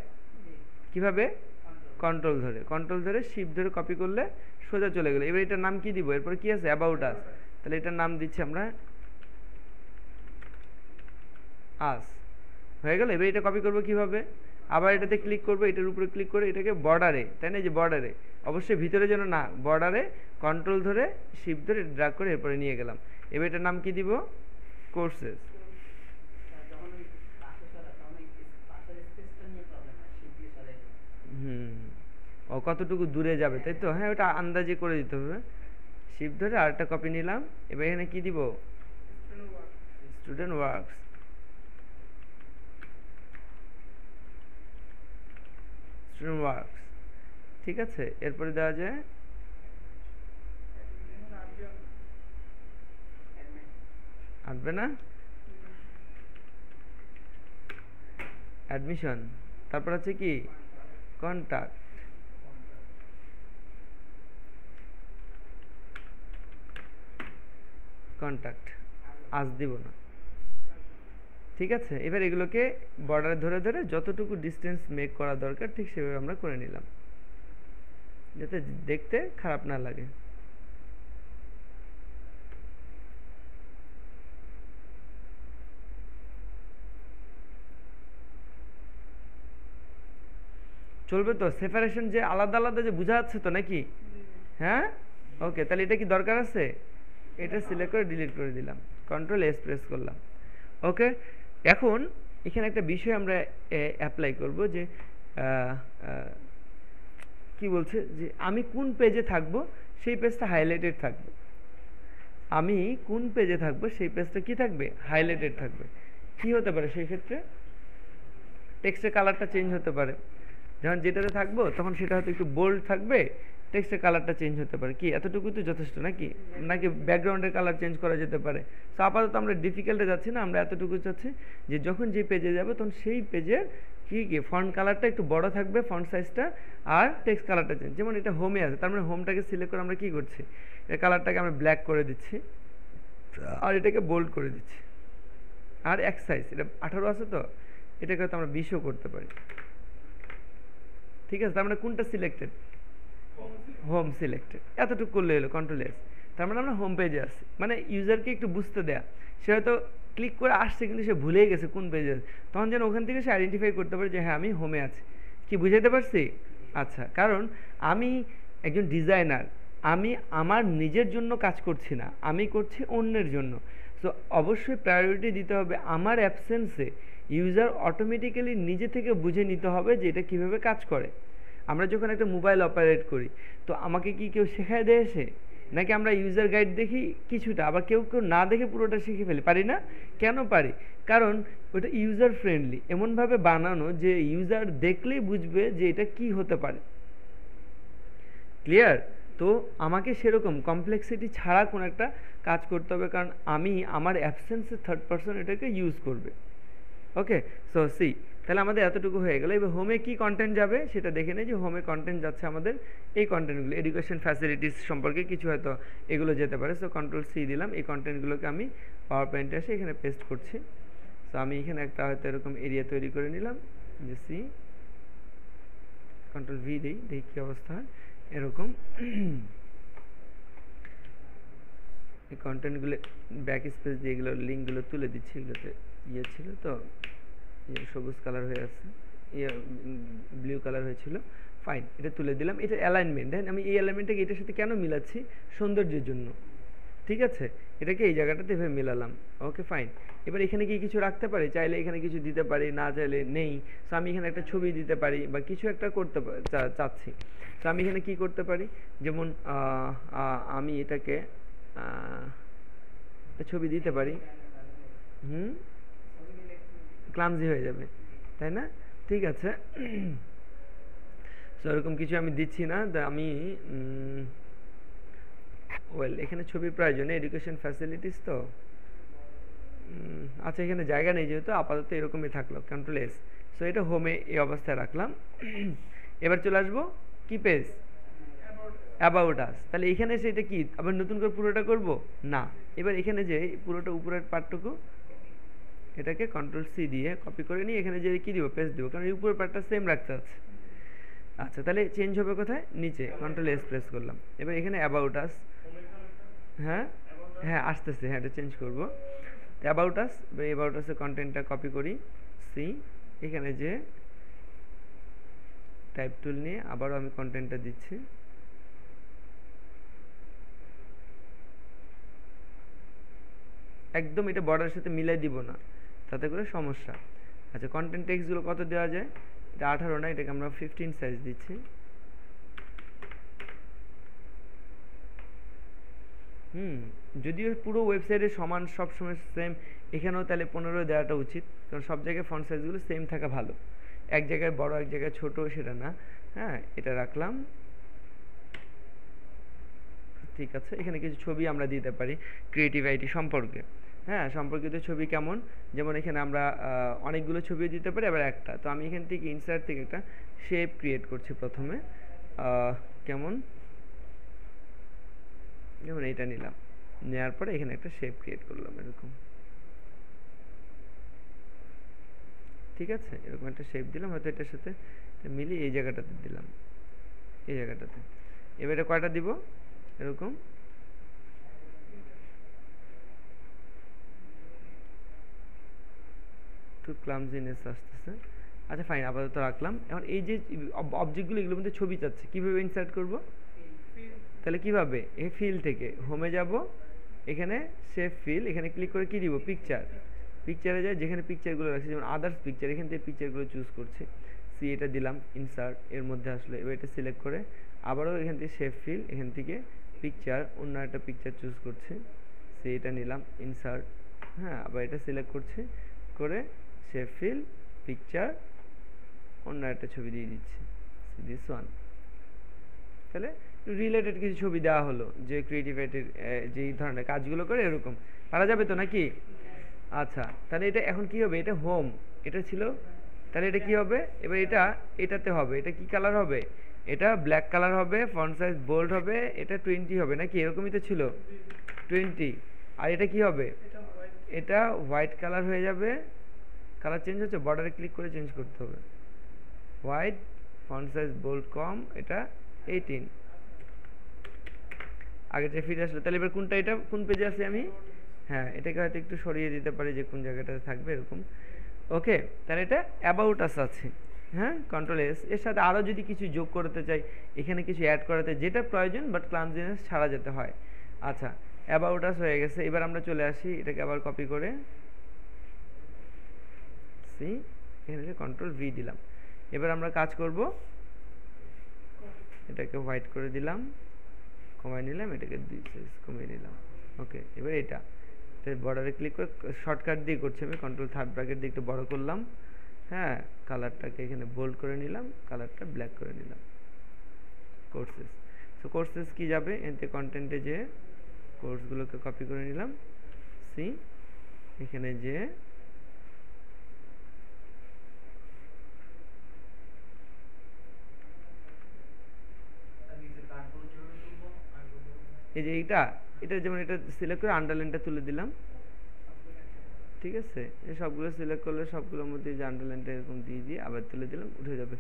কিভাবে? কন্ট্রোল ধরে, কন্ট্রোল ধরে শিফট ধরে কপি করলে সোজা চলে গেল। এবার এটার নাম কি দিব? এরপরে কি আছে? About us. তাহলে এটার নাম দিচ্ছি আমরা আস, হয়ে গেল। এবার এটা কপি করবো কিভাবে? আবার এটাতে ক্লিক করবো, এটার উপরে ক্লিক করে এটাকে বর্ডারে, তাই না? যে বর্ডারে, অবশ্যই ভিতরে যেন না, বর্ডারে কন্ট্রোল ধরে শিফট ধরে ড্র্যাগ করে এরপরে নিয়ে গেলাম। এবার এটার নাম কি দিব? কোর্সেস। ও কতটুকু দূরে যাবে, তাই তো? হ্যাঁ, ওটা আন্দাজে করে দিতে হবে। শিফট ধরে আরেকটা কপি নিলাম। এবার এখানে কি দিব? Student works. স্টুডেন্ট ওয়ার্কস, ঠিক আছে। এরপরে দেওয়া যায় আসবে না, অ্যাডমিশন। তারপর আছে কি? কন্ট্যাক্ট। কন্ট্যাক্ট আজ দিব না, ঠিক আছে। এবার এগুলোকে বর্ডারে ধরে ধরে যতটুকু ডিস্টেন্স মেক করা দরকার ঠিক সেভাবে আমরা করে নিলাম, যাতে দেখতে খারাপ না লাগে। চলবে তো? সেপারেশন যে আলাদা আলাদা যে বোঝা যাচ্ছে তো নাকি? হ্যাঁ, ওকে। তাহলে এটা কি দরকার আছে? এটা সিলেক্ট করে ডিলিট করে দিলাম, কন্ট্রোল এস প্রেস করলাম। ওকে, এখন এখানে একটা বিষয় আমরা অ্যাপ্লাই করব, যে কি বলছে, যে আমি কোন পেজে থাকব সেই পেজটা হাইলাইটেড থাকবে। আমি কোন পেজে থাকবো সেই পেজটা কি থাকবে? হাইলাইটেড থাকবে। কি হতে পারে সেই ক্ষেত্রে? টেক্সটের কালারটা চেঞ্জ হতে পারে। যখন যেটাতে থাকবো তখন সেটা হয়তো একটু বোল্ড থাকবে, টেক্সটের কালারটা চেঞ্জ হতে পারে। কি এতটুকু তো যথেষ্ট নাকি? নাকি ব্যাকগ্রাউন্ডের কালার চেঞ্জ করা যেতে পারে? সো আপাতত আমরা ডিফিকাল্টে যাচ্ছি না, আমরা এতটুকু চাচ্ছি যে যখন যে পেজে যাবো তখন সেই পেজের কি ফন্ট কালারটা একটু বড় থাকবে, ফন্ট সাইজটা, আর টেক্সট কালারটা চেঞ্জ। যেমন এটা হোমে আছে, তার মানে হোমটাকে সিলেক্ট করে আমরা কি করছি, এর কালারটাকে আমরা ব্ল্যাক করে দিচ্ছি, আর এটাকে বোল্ড করে দিচ্ছি। আর এক সাইজ, এটা 18 আছে, তো এটাকে হয়তো আমরা 20ও করতে পারি। ঠিক আছে, তার মানে কোনটা সিলেক্টেড? Home selected. এতটুকু করলে হলো, কন্ট্রোল এস। তার মানে আমরা হোম পেজে আছি, মানে ইউজারকে একটু বুঝতে দেয়া, সে হয়তো ক্লিক করে আসছে কিন্তু সে ভুলেই গেছে কোন পেজে আছে, তখন যেন ওখান থেকে সে আইডেন্টিফাই করতে পারে যে হ্যাঁ আমি হোমে আছি। কি বুঝাইতে পারছি? আচ্ছা, কারণ আমি একজন ডিজাইনার, আমি আমার নিজের জন্য কাজ করছি না, আমি করছি অন্যের জন্য। সো অবশ্যই প্রায়োরিটি দিতে হবে আমার অ্যাবসেন্সে ইউজার অটোমেটিক্যালি নিজে থেকে বুঝে নিতে হবে যে এটা কীভাবে কাজ করে। আমরা যখন একটা মোবাইল অপারেট করি, তো আমাকে কি কেউ শেখায় দেয় এসে, নাকি আমরা ইউজার গাইড দেখি কিছুটা, আবার কেউ কেউ না দেখে পুরোটা শিখে ফেলি? পারি না? কেন পারি? কারণ ওটা ইউজার ফ্রেন্ডলি, এমনভাবে বানানো যে ইউজার দেখলেই বুঝবে যে এটা কি হতে পারে। ক্লিয়ার? তো আমাকে সেরকম কমপ্লেক্সিটি ছাড়া কোনো একটা কাজ করতে হবে, কারণ আমি আমার অ্যাবসেন্সে থার্ড পারসন এটাকে ইউজ করবে। ওকে, সো সি, তাহলে আমাদের এতটুকু হয়ে গেল। এবার হোমে কি কন্টেন্ট যাবে সেটা দেখে নেই, যে হোমে কন্টেন্ট যাচ্ছে আমাদের এই কন্টেন্টগুলো, এডুকেশন ফ্যাসিলিটিস সম্পর্কে কিছু হয়তো এগুলো যেতে পারে। সো কন্ট্রোল সি দিলাম, এই কন্টেন্টগুলোকে আমি পাওয়ার পয়েন্টে এসে এখানে পেস্ট করছি। সো আমি এখানে একটা হয়তো এরকম এরিয়া তৈরি করে নিলাম, যে সি, কন্ট্রোল ভি দিই, দেখি কী অবস্থা হয়। এরকম এই কন্টেন্টগুলো ব্যাক স্পেস দিয়ে এগুলো লিঙ্কগুলো তুলে দিচ্ছি, এগুলোতে ইয়ে ছিল তো, সবুজ কালার হয়ে আছে, ইয়ে ব্লু কালার হয়েছিল, ফাইন, এটা তুলে দিলাম। এটা অ্যালাইনমেন্ট, দেন আমি এই অ্যালাইনমেন্টটাকে এটার সাথে কেন মিলাচ্ছি? সৌন্দর্যের জন্য, ঠিক আছে? এটাকে এই জায়গাটাতে এভাবে মিলালাম। ওকে, ফাইন। এবার এখানে কি কিছু রাখতে পারি? চাইলে এখানে কিছু দিতে পারি, না চাইলে নেই। সো আমি এখানে একটা ছবি দিতে পারি বা কিছু একটা করতে চাচ্ছি। তো আমি এখানে কি করতে পারি? যেমন আমি এটাকে একটা ছবি দিতে পারি, ক্লামজি হয়ে যাবে, তাই না? ঠিক আছে, সো এরকম কিছু আমি দিচ্ছি না, আমি ওয়েল এখানে ছবির প্রয়োজনে এডুকেশন ফ্যাসিলিটিস তো, আচ্ছা এখানে জায়গা নেই যেহেতু, আপাতত এরকমই থাকলো, কন্ট্রোল এস। সো এটা হোমে এই অবস্থায় রাখলাম। এবার চলে আসবো কি পেজ? About us. তাহলে এখানে এসে এটা কি আবার নতুন করে পুরোটা করব না? এবার এখানে যে পুরোটা উপরের পার্টটুকু, এটাকে কন্ট্রোল সি দিয়ে কপি করে নিয়ে এখানে যে কি দিব? পেস্ট দিব, কারণ এই উপরের পার্টটা সেম রাখতে আছে। আচ্ছা, তাহলে চেঞ্জ হবে কোথায়? নিচে, কন্ট্রোল এস প্রেস করলাম। এবার এখানে অ্যাবাউট আস, হ্যাঁ হ্যাঁ আসতেছে, হ্যাঁ এটা চেঞ্জ করবো। অ্যাবাউট আস, অ্যাবাউট আসের কন্টেন্টটা কপি করি, সি, এখানে যে টাইপ টুল নিয়ে আবারও আমি কন্টেন্টটা দিচ্ছি। একদম এটা বর্ডারের সাথে মিলাই দিব না, তাতে করে সমস্যা। আচ্ছা, কন্টেন্ট টেক্সটগুলো কত দেওয়া যায়? এটা 18 না, এটাকে আমরা 15 সাইজ দিচ্ছি। যদিও পুরো ওয়েবসাইটে সমান সবসময় সেম, এখানেও তাহলে 15 দেওয়াটা উচিত, কারণ সব জায়গায় ফন্ট সাইজগুলো সেম থাকা ভালো, এক জায়গায় বড় এক জায়গায় ছোট সেটা না। হ্যাঁ, এটা রাখলাম, ঠিক আছে। এখানে কিছু ছবি আমরা দিতে পারি ক্রিয়েটিভ আইটি সম্পর্কে, হ্যাঁ সম্পর্কিত ছবি কেমন, যেমন এখানে আমরা অনেকগুলো ছবি দিতে পারি, আবার একটা। তো আমি এখান থেকে ইনসার্ট থেকে একটা শেপ ক্রিয়েট করছি প্রথমে, কেমন, যেমন এইটা নিলাম, নেওয়ার পরে এখানে একটা শেপ ক্রিয়েট করলাম এরকম, ঠিক আছে। এরকম একটা শেপ দিলাম, হয়তো এটার সাথে মিলিয়ে এই জায়গাটাতে দিলাম, এই জায়গাটাতে। এবার এটা কয়টা দিব? এরকম একটু ক্লামজিনেস আসতেছে। আচ্ছা ফাইন, আপাতত রাখলাম। এখন এই যে অবজেক্টগুলো, এগুলোর মধ্যে ছবি চাচ্ছে, কীভাবে ইনসার্ট করব? তাহলে কিভাবে? এই ফিল থেকে হোমে যাব, এখানে সেভ ফিল, এখানে ক্লিক করে কি দিব? পিকচার। পিকচারে যায়, যেখানে পিকচারগুলো রাখছি, যেমন আদার্স পিকচার, এখান থেকে পিকচারগুলো চুজ করছি, সি এটা দিলাম, ইনসার্ট, এর মধ্যে আসলে এবার এটা সিলেক্ট করে আবারও এখান থেকে সেভ ফিল, এখান থেকে পিকচার, অন্য একটা পিকচার চুজ করছি, সি এটা নিলাম, ইনসার্ট, হ্যাঁ আবার এটা সিলেক্ট করছি, করে সেভ ফিল, পিকচার, অন্য একটা ছবি দিয়ে দিচ্ছি, দিস ওয়ান। তাহলে রিলেটেড কিছু ছবি দেওয়া হলো, যে ক্রিয়েটিভিটির যেই ধরনের কাজগুলো করে এরকম পারা যাবে তো নাকি? আচ্ছা, তাহলে এটা এখন কি হবে? এটা হোম, এটা ছিল, তাহলে এটা কি হবে? এবার এটা এটাতে হবে, এটা কি কালার হবে? এটা ব্ল্যাক কালার হবে, ফন্ট সাইজ বোল্ড হবে, এটা 20 হবে নাকি? এরকমই তো ছিল 20। আর এটা কি হবে? এটা হোয়াইট কালার হয়ে যাবে। কালার চেঞ্জ হচ্ছে, বর্ডারে ক্লিক করে চেঞ্জ করতে হবে, হোয়াইট, ফন্ট সাইজ বোল্ড কম, এটা 18, আগেরটা ফিরে আসলো। তাহলে এবার কোনটা, এটা কোন পেজে আছে আমি? হ্যাঁ, এটাকে হয়তো একটু সরিয়ে দিতে পারি যে কোন জায়গাটাতে থাকবে এরকম। ওকে, তাহলে এটা অ্যাবাউট আস আছে। হ্যাঁ, কন্ট্রোল এস। এর সাথে আরও যদি কিছু যোগ করতে চাই, এখানে কিছু অ্যাড করাতে, যেটা প্রয়োজন বাট ক্লামজিনেস ছাড়া যেতে হয়। আচ্ছা, অ্যাবাউট আস হয়ে গেছে। এবার আমরা চলে আসি, এটাকে আবার কপি করে সি, এখানে কন্ট্রোল ভি দিলাম। এবার আমরা কাজ করব, এটাকে হোয়াইট করে দিলাম, কমাই নিলাম, এটাকে 2 সাইজ কমিয়ে নিলাম। ওকে, এবার এটা বর্ডারে ক্লিক করে শর্টকাট দিয়ে করছি আমি, কন্ট্রোল থার্ড ব্র্যাকেট দিয়ে একটু বড় করলাম। হ্যাঁ, কালারটাকে এখানে বোল্ড করে নিলাম, কালারটা ব্ল্যাক করে নিলাম। কোর্সেস, সো কোর্সেস কি যাবে এতে, কন্টেন্টে যে কোর্সগুলোকে কপি করে নিলাম, সি এখানে যে এই যে এটা যেমন এটা সিলেক্ট করে আন্ডারলাইনটা তুলে দিলাম। ঠিক আছে, এই সবগুলো সিলেক্ট করলে সবগুলোর মধ্যে যে আন্ডারলাইনটা এরকম দিয়ে আবার তুলে দিলাম, উঠে যাবে।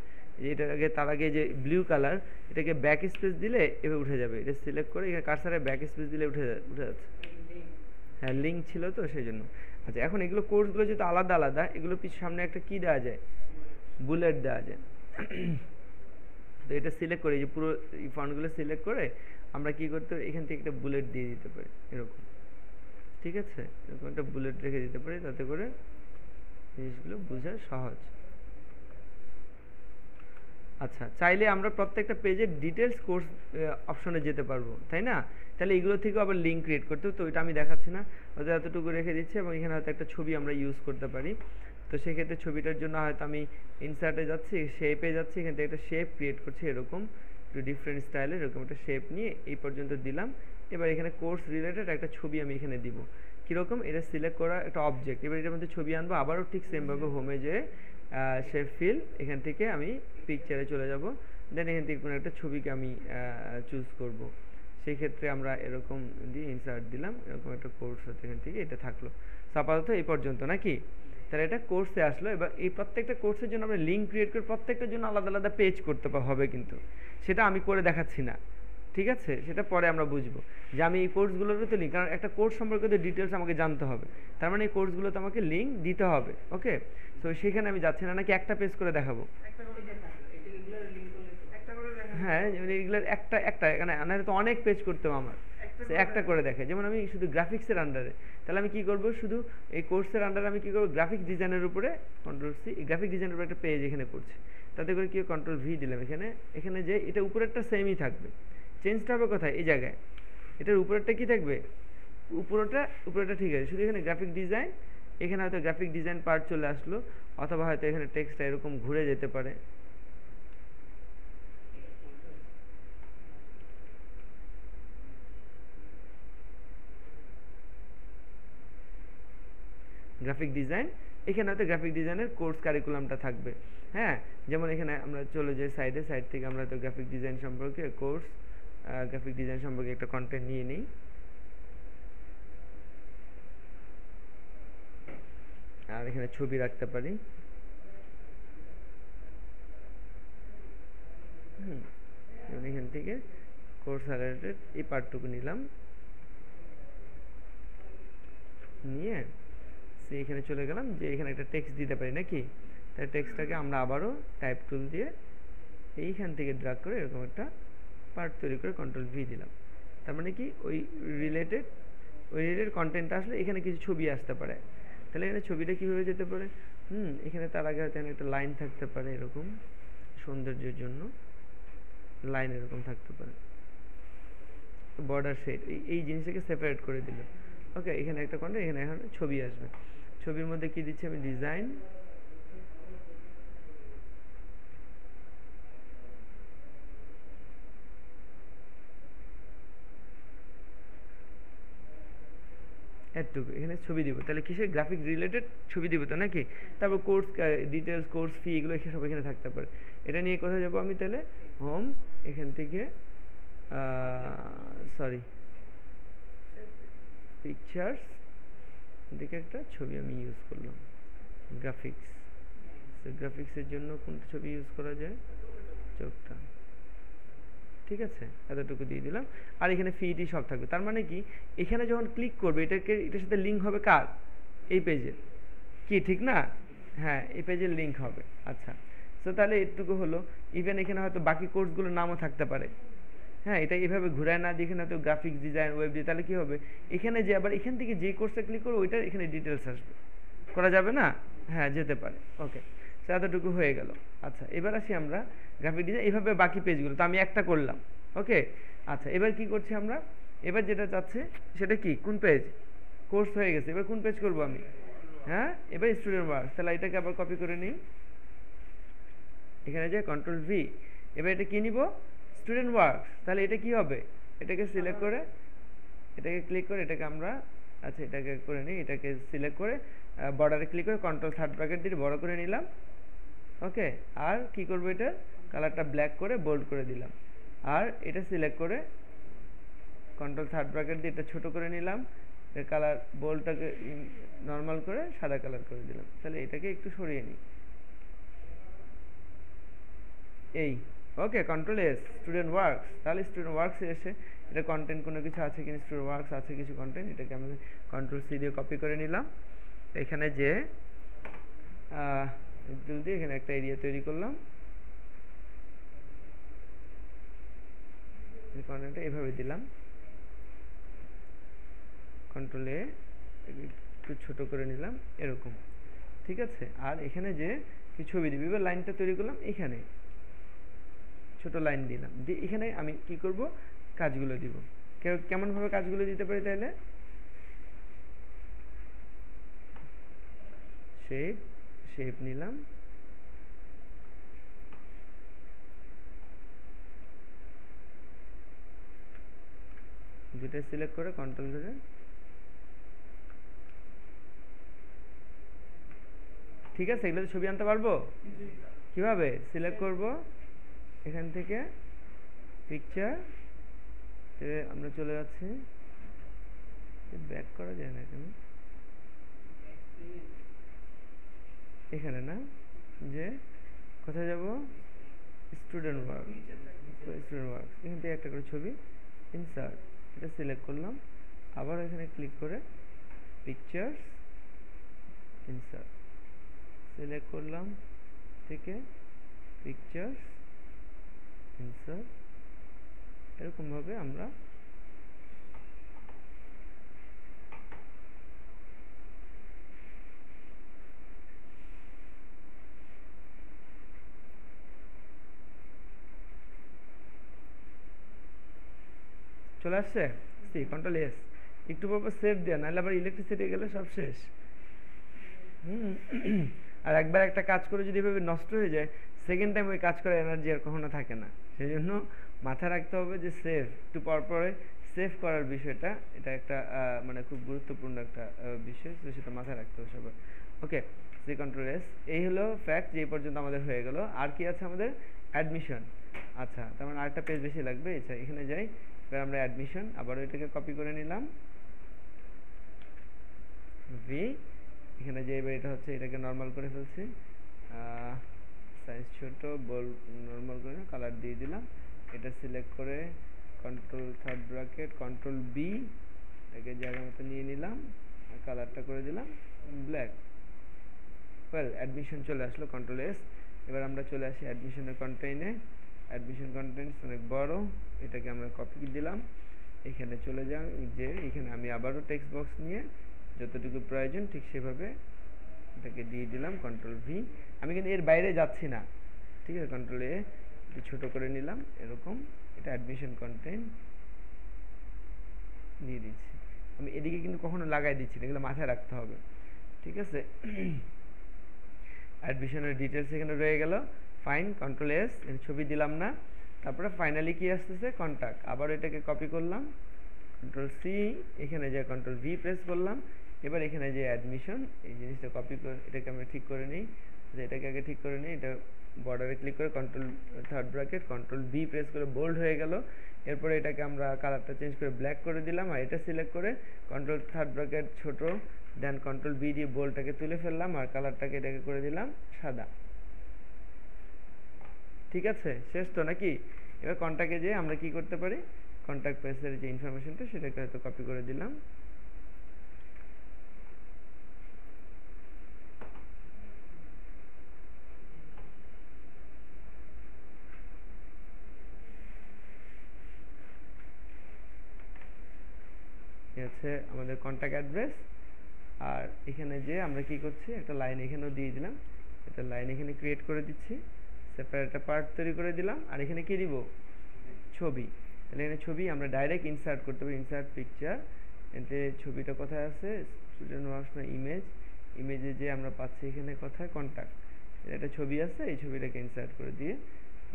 এটার আগে, তার আগে যে ব্লু কালার, এটাকে ব্যাক স্পেস দিলে এবার উঠে যাবে। এটা সিলেক্ট করে এখানে কার্সারে ব্যাক স্পেস দিলে উঠে যাচ্ছে। হ্যাঁ, লিঙ্ক ছিল তো সেই জন্য। আচ্ছা, এখন এগুলো কোর্সগুলো যেহেতু আলাদা আলাদা, এগুলো সামনে একটা কি দেওয়া যায়, বুলেট দেওয়া যায়। তো এটা সিলেক্ট করে, যে পুরো এই ফন্টগুলো সিলেক্ট করে আমরা কি করতে পারি, এখান থেকে একটা বুলেট দিয়ে দিতে পারি এরকম। ঠিক আছে, এরকম একটা বুলেট রেখে দিতে পারি, তাতে করে জিনিসগুলো বোঝা সহজ। আচ্ছা, চাইলে আমরা প্রত্যেকটা পেজের ডিটেলস কোর্স অপশনে যেতে পারবো, তাই না? তাহলে এগুলো থেকেও আবার লিঙ্ক ক্রিয়েট করতে, তো ওইটা আমি দেখাচ্ছি না, হয়তো এতটুকু রেখে দিচ্ছি। এবং এখানে হয়তো একটা ছবি আমরা ইউজ করতে পারি। তো সেক্ষেত্রে ছবিটার জন্য হয়তো আমি ইনসার্টে যাচ্ছি, শেপে যাচ্ছি, এখান থেকে একটা শেপ ক্রিয়েট করছি এরকম, একটু ডিফারেন্ট স্টাইলের এরকম একটা শেপ নিয়ে এই পর্যন্ত দিলাম। এবার এখানে কোর্স রিলেটেড একটা ছবি আমি এখানে দিব। কীরকম, এটা সিলেক্ট করা একটা অবজেক্ট, এবার এটার মধ্যে ছবি আনবো, আবারও ঠিক সেমভাবে হোমে যেয়ে শেপ ফিল, এখান থেকে আমি পিকচারে চলে যাব। দেন এখান থেকে কোনো একটা ছবিকে আমি চুজ করব। সেই ক্ষেত্রে আমরা এরকম দিয়ে ইনসার্ট দিলাম, এরকম একটা কোর্স হতে এখান থেকে এটা থাকলো। আপাতত এই পর্যন্ত নাকি? তাহলে এটা কোর্সে আসলো। এবার এই প্রত্যেকটা কোর্সের জন্য আমরা লিঙ্ক ক্রিয়েট করে প্রত্যেকটার জন্য আলাদা আলাদা পেজ করতে হবে, কিন্তু সেটা আমি করে দেখাচ্ছি না। ঠিক আছে, সেটা পরে আমরা বুঝবো যে আমি এই কোর্সগুলোরও তো লিঙ্ক, কারণ একটা কোর্স সম্পর্কে তো ডিটেলস আমাকে জানতে হবে, তার মানে এই কোর্সগুলোতে আমাকে লিঙ্ক দিতে হবে। ওকে, তো সেখানে আমি যাচ্ছি না, নাকি একটা পেজ করে দেখাবো? হ্যাঁ, যেমন এইগুলোর একটা একটা এখানে তো অনেক পেজ করতে হবে আমার, একটা করে দেখে। যেমন আমি শুধু গ্রাফিক্সের আন্ডারে, তাহলে আমি কি করব, শুধু এই কোর্সের আন্ডারে আমি কি করব, গ্রাফিক্স ডিজাইনের উপরে কন্ট্রোল সি, গ্রাফিক ডিজাইনের উপরে একটা পেজ এখানে করছি, তাতে করে কি কন্ট্রোল ভি দিলাম। এখানে যে এটা উপরেরটা সেমই থাকবে, চেঞ্জটা হবে কোথায়, এই জায়গায়। এটার উপরেরটা কি থাকবে, উপরেরটা ঠিক আছে, শুধু এখানে গ্রাফিক ডিজাইন, এখানে হয়তো গ্রাফিক ডিজাইন পার্ট চলে আসলো, অথবা হয়তো এখানে টেক্সটটা এরকম ঘুরে যেতে পারে। গ্রাফিক ডিজাইন, এখানে হয়তো গ্রাফিক ডিজাইনের কোর্স কারিকুলামটা থাকবে। হ্যাঁ, যেমন এখানে আমরা চলে যাই সাইড থেকে আমরা হয়তো গ্রাফিক ডিজাইন সম্পর্কে কোর্স, গ্রাফিক ডিজাইন সম্পর্কে একটা কন্টেন্ট নিয়ে নিই। আর এখানে ছবি রাখতে পারি। এখান থেকে কোর্স রিলেটেড এই পার্টটুকু নিলাম, নিয়ে এখানে চলে গেলাম, যে এখানে একটা টেক্সট দিতে পারি নাকি। তাই টেক্সটটাকে আমরা আবারও টাইপ টুল দিয়ে এইখান থেকে ড্রাগ করে এরকম একটা পার্ট তৈরি করে কন্ট্রোল ভি দিলাম। তার মানে কি, ওই রিলেটেড কন্টেন্টটা আসলে এখানে কিছু ছবি আসতে পারে। তাহলে এখানে ছবিটা কীভাবে যেতে পারে, এখানে তার আগে হয়তো একটা লাইন থাকতে পারে, এরকম সৌন্দর্যের জন্য লাইন এরকম থাকতে পারে, বর্ডার শেড, এই জিনিসটাকে সেপারেট করে দিল। ওকে, এখানে একটা কন্টেন্ট, এখানে ছবি আসবে। ছবির মধ্যে কি দিচ্ছি আমি, ডিজাইন, এতটুকু এখানে ছবি দিব। তাহলে কিসের, গ্রাফিক রিলেটেড ছবি দিব তো নাকি। তারপর কোর্স ডিটেলস, কোর্স ফি, এগুলো সব এখানে থাকতে পারে। এটা নিয়ে কোথায় যাবো আমি, তাহলে হোম, এখান থেকে সরি পিকচার্স থেকে একটা ছবি আমি ইউজ করলাম, গ্রাফিক্স। গ্রাফিক্সের জন্য কোনটা ছবি ইউজ করা যায়, চোখটা। ঠিক আছে, এতটুকু দিয়ে দিলাম। আর এখানে ফিটি সব থাকবে। তার মানে কি, এখানে যখন ক্লিক করবে এটার সাথে লিঙ্ক হবে কার, এই পেজের, কি ঠিক না? হ্যাঁ, এই পেজের লিঙ্ক হবে। আচ্ছা, তো তাহলে এটুকু হলো। ইভেন এখানে হয়তো বাকি কোর্সগুলোর নামও থাকতে পারে। হ্যাঁ, এটা এভাবে ঘুরায় না দিয়ে এখানে হয়তো গ্রাফিক্স ডিজাইন, ওয়েব ডিজাইন, তাহলে কি হবে, এখানে যে আবার এখান থেকে যে কোর্সে ক্লিক করবো ওইটার এখানে ডিটেলস আসবে, করা যাবে না? হ্যাঁ, যেতে পারে। ওকে, সে এতটুকু হয়ে গেল। আচ্ছা, এবার আসি আমরা গ্রাফিক ডিজাইন, এইভাবে বাকি পেজগুলো তো আমি একটা করলাম। ওকে, আচ্ছা, এবার কি করছি আমরা, এবার যেটা চাচ্ছে সেটা কি, কোন পেজ, কোর্স হয়ে গেছে, এবার কোন পেজ করব আমি, হ্যাঁ, এবার স্টুডেন্ট ওয়ার্কস। তাহলে এটাকে আবার কপি করে নিই, এখানে যে কন্ট্রোল ভি, এবার এটা কি নিব, স্টুডেন্ট ওয়ার্কস। তাহলে এটা কি হবে, এটাকে সিলেক্ট করে, এটাকে ক্লিক করে, এটাকে আমরা, আচ্ছা এটাকে করে নিই, এটাকে সিলেক্ট করে বর্ডারে ক্লিক করে কন্ট্রোল থার্ড ব্র্যাকেট দিয়ে বড় করে নিলাম। ওকে, আর কি করব, এটা কালারটা ব্ল্যাক করে বোল্ড করে দিলাম। আর এটা সিলেক্ট করে কন্ট্রোল থার্ড ব্র্যাকেট দিয়ে এটা ছোট করে নিলাম, এর কালার বোল্ডটাকে নর্মাল করে সাদা কালার করে দিলাম। তাহলে এটাকে একটু সরিয়ে নিই, এই। ওকে, কন্ট্রোল এস, স্টুডেন্ট ওয়ার্কস। তাহলে স্টুডেন্ট ওয়ার্কসে এসে এটা কন্টেন্ট কোনো কিছু আছে কিনা, স্টুডেন্ট ওয়ার্কস আছে কিছু কন্টেন্ট, এটাকে আমি কন্ট্রোল সি দিয়ে কপি করে নিলাম। এখানে যে দিয়ে এখানে একটা এরিয়া তৈরি করলাম, কন্টেন্টটা এভাবে দিলাম, কন্ট্রোল এ একটু ছোট করে নিলাম এরকম। ঠিক আছে, আর এখানে যে কিছু ছবি দিবি, এবার লাইনটা তৈরি করলাম, এখানে ছোট লাইন দিলাম, দিয়ে এখানে আমি কি করব, কাজগুলো দিব। কেমন ভাবে কাজগুলো দিতে পারি, তাহলে শেপ, শেপ নিলাম, দুটো সিলেক্ট করে কন্ট্রোল ধরে, ঠিক আছে, এগুলো ছবি আনতে পারবো। কিভাবে সিলেক্ট করব, এখান থেকে পিকচার, আমরা চলে যাচ্ছি, ব্যাক করা যায় না কেন, এখানে না, যে কোথায় যাব, স্টুডেন্ট ওয়ার্ক, স্টুডেন্ট ওয়ার্ক, এখান থেকে একটা করে ছবি, ইনসার্ট, এটা সিলেক্ট করলাম, আবার এখানে ক্লিক করে পিকচার্স, ইনসার্ট, সিলেক্ট করলাম, থেকে পিকচার্স, ইনসার্ট, এরকমভাবে আমরা চলে আসছে। সি, কন্ট্রোল এস, একটু পর সেভ দেয়া, নাহলে আবার ইলেকট্রিসিটি গেলে সব শেষ। আর একবার একটা কাজ করে যদি এভাবে নষ্ট হয়ে যায়, সেকেন্ড টাইম ওই কাজ করার এনার্জি আর কখনো থাকে না। সেই জন্য মাথায় রাখতে হবে যে সেভ, একটু পর পরে সেভ করার বিষয়টা, এটা একটা মানে খুব গুরুত্বপূর্ণ একটা বিষয়, তো সেটা মাথায় রাখতে হবে সবার। ওকে, সি কন্ট্রোল এস, এই হলো ফ্যাক্ট যে এই পর্যন্ত আমাদের হয়ে গেল। আর কি আছে আমাদের, অ্যাডমিশন। আচ্ছা, তার মানে আরেকটা পেজ বেশি লাগবে, আচ্ছা এখানে যাই, এবার আমরা অ্যাডমিশন, আবার এটাকে কপি করে নিলাম, ভি, এখানে যে এবার এটা হচ্ছে, এটাকে নর্মাল করে ফেলছি, সাইজ ছোট, বল নর্মাল করে কালার দিয়ে দিলাম, এটা সিলেক্ট করে control third bracket control B, এটাকে জায়গা মতো নিয়ে নিলাম, কালারটা করে দিলাম ব্ল্যাক। ওয়েল, অ্যাডমিশন চলে আসলো, কন্ট্রোল এস। এবার আমরা চলে আসি অ্যাডমিশনের কন্টেইনে, অ্যাডমিশন কন্টেন্টস অনেক বড়, এটাকে আমরা কপি দিলাম, এখানে চলে যাই, যে এখানে আমি আবারও টেক্সট বক্স নিয়ে যতটুকু প্রয়োজন ঠিক সেভাবে এটাকে দিয়ে দিলাম, কন্ট্রোল ভি। আমি কিন্তু এর বাইরে যাচ্ছি না, ঠিক আছে, কন্ট্রোল এ একটু ছোটো করে নিলাম এরকম, এটা অ্যাডমিশন কন্টেন্ট দিয়ে দিচ্ছি। আমি এদিকে কিন্তু কখনো লাগাই দিচ্ছি না, এগুলো মাথায় রাখতে হবে, ঠিক আছে। অ্যাডমিশনের ডিটেলস এখানে রয়ে গেল, ফাইন, কন্ট্রোল এস, এর ছবি দিলাম না, তারপরে ফাইনালি কি আসতেছে, কন্ট্যাক্ট, আবার এটাকে কপি করলাম, কন্ট্রোল সি, এখানে যে কন্ট্রোল ভি প্রেস করলাম, এবার এখানে যে অ্যাডমিশন, এই জিনিসটা কপি করে এটাকে আমরা ঠিক করে নিই, এটাকে আগে ঠিক করে নিই, এটা বর্ডারে ক্লিক করে control third bracket control V press করে বোল্ড হয়ে গেল। এরপরে এটাকে আমরা কালারটা চেঞ্জ করে ব্ল্যাক করে দিলাম, আর এটা সিলেক্ট করে কন্ট্রোল থার্ড ব্র্যাকেট ছোট, দেন কন্ট্রোল বি দিয়ে বোল্ডটাকে তুলে ফেললাম, আর কালারটাকে এটাকে করে দিলাম সাদা। ঠিক আছে, শেষ তো নাকি? এবার কন্ট্যাক্টে যেয়ে আমরা কি করতে পারি, কন্ট্যাক্ট পেজের যে ইনফরমেশনটা সেটাকে হয়তো কপি করে দিলাম, হচ্ছে আমাদের কন্ট্যাক্ট অ্যাড্রেস। আর এখানে যে আমরা কি করছি, একটা লাইন এখানেও দিয়ে দিলাম, একটা লাইন এখানে ক্রিয়েট করে দিচ্ছি, সেপারেট একটা পার্ট তৈরি করে দিলাম, আর এখানে কি দিব, ছবি। তাহলে এখানে ছবি আমরা ডাইরেক্ট ইনসার্ট করতে পারি, ইনসার্ট পিকচার। এতে ছবিটা কোথায় আছে, স্টুডেন্ট ওয়ার্কস না ইমেজ, ইমেজে যে আমরা পাচ্ছি এখানে কোথায়, কন্ট্যাক্ট, একটা ছবি আছে, এই ছবিটাকে ইনসার্ট করে দিয়ে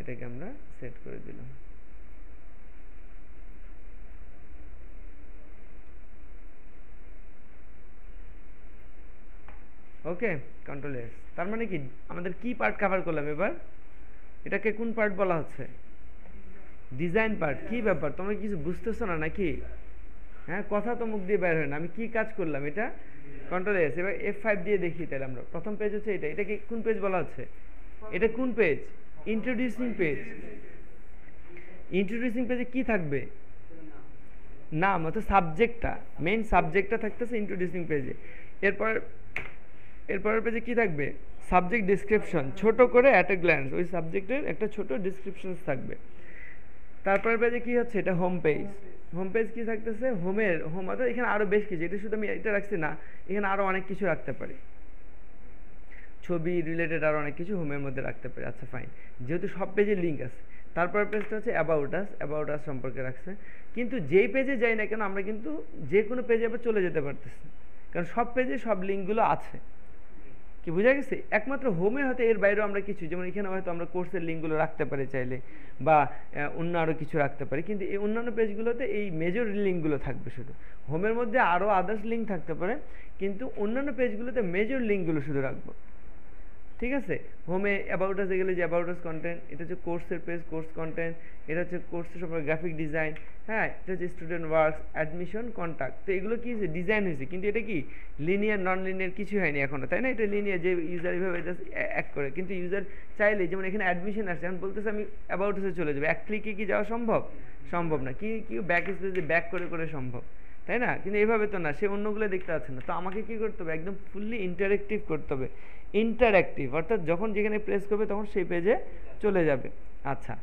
এটাকে আমরা সেট করে দিলাম। ওকে, কন্ট্রোল এস। তার মানে কি আমাদের কি পার্ট কভার করলাম এবার, এটাকে কোন পার্ট বলা হচ্ছে, ডিজাইন পার্ট। কি ব্যাপার, তোমরা কিছু বুঝতেছো না নাকি? হ্যাঁ, কথা তো মুখ দিয়ে বের হয় না। আমি কি কাজ করলাম, এটা কন্ট্রোল এস। এবার F5 দিয়ে দেখি তাহলে আমরা। প্রথম পেজ হচ্ছে এটা, এটাকে কোন পেজ বলা হচ্ছে, এটা কোন পেজ, ইন্ট্রোডিউসিং পেজ। ইন্ট্রোডিউসিং পেজে কি থাকবে, নাম অর্থাৎ সাবজেক্টটা, মেইন সাবজেক্টটা থাকতেছে ইন্ট্রোডিউসিং পেজে। এরপরের পেজে কি থাকবে, সাবজেক্ট ডিসক্রিপশন, ছোট করে অ্যাট এ গ্ল্যান্স ওই সাবজেক্টের একটা ছোট ডিসক্রিপশন থাকবে। তারপরের পেজে কি হচ্ছে, এটা হোম পেজ। হোম পেজ কি থাকতেছে, হোম অর্থাৎ এখানে আরও বেশ কিছু, এটা শুধু আমি এটা রাখছি না, এখানে আরও অনেক কিছু রাখতে পারি, ছবি রিলেটেড আরও অনেক কিছু হোমের মধ্যে রাখতে পারি। আচ্ছা ফাইন, যেহেতু সব পেজে লিঙ্ক আছে। তারপর পেজটা হচ্ছে অ্যাবাউট আস সম্পর্কে রাখছে। কিন্তু যেই পেজে যাই না কেন আমরা কিন্তু যে কোনো পেজে আবার চলে যেতে পারতেছি, কারণ সব পেজে সব লিঙ্কগুলো আছে। কি বোঝা গেছে? একমাত্র হোমে হয়তো এর বাইরেও আমরা কিছু, যেমন এখানে হয়তো আমরা কোর্সের লিঙ্কগুলো রাখতে পারি চাইলে, বা অন্য আরও কিছু রাখতে পারি, কিন্তু এই অন্যান্য পেজগুলোতে এই মেজর লিঙ্কগুলো থাকবে শুধু। হোমের মধ্যে আরও আদার্স লিঙ্ক থাকতে পারে, কিন্তু অন্যান্য পেজগুলোতে মেজর লিঙ্কগুলো শুধু রাখবো। ঠিক আছে, হোমে অ্যাবাউট আসে গেলে যে অ্যাবাউট আস কন্টেন্ট, এটা হচ্ছে কোর্সের পেজ, কোর্স কন্টেন্ট, এটা হচ্ছে কোর্সের সম্পর্কে গ্রাফিক ডিজাইন, হ্যাঁ, এটা হচ্ছে স্টুডেন্ট ওয়ার্কস, অ্যাডমিশন, কন্ট্যাক্ট। তো এগুলো কি হয়েছে, ডিজাইন হয়েছে, কিন্তু এটা কি লিনিয়ার নন লিনিয়ার কিছু হয়নি এখনো, তাই না? এটা লিনিয়ার, যে ইউজার এইভাবে জাস্ট অ্যাক্ট করে, কিন্তু ইউজার চাইলে, যেমন এখানে অ্যাডমিশন আসছে, এখন বলতেছে আমি অ্যাবাউট আসে চলে যাবো, এক ক্লিকে কি যাওয়া সম্ভব? সম্ভব না। কি কি ব্যাক স্পেসে ব্যাক করে করে সম্ভব, তাই না? কিন্তু এইভাবে তো না, সে অন্যগুলো দেখতে পাচ্ছে না। তো আমাকে কি করতে হবে, একদম ফুললি ইন্টারেক্টিভ করতে হবে। ইন্টারঅ্যাক্টিভ অর্থাৎ যখন যেখানে প্রেস করবে তখন সেই পেজে চলে যাবে। আচ্ছা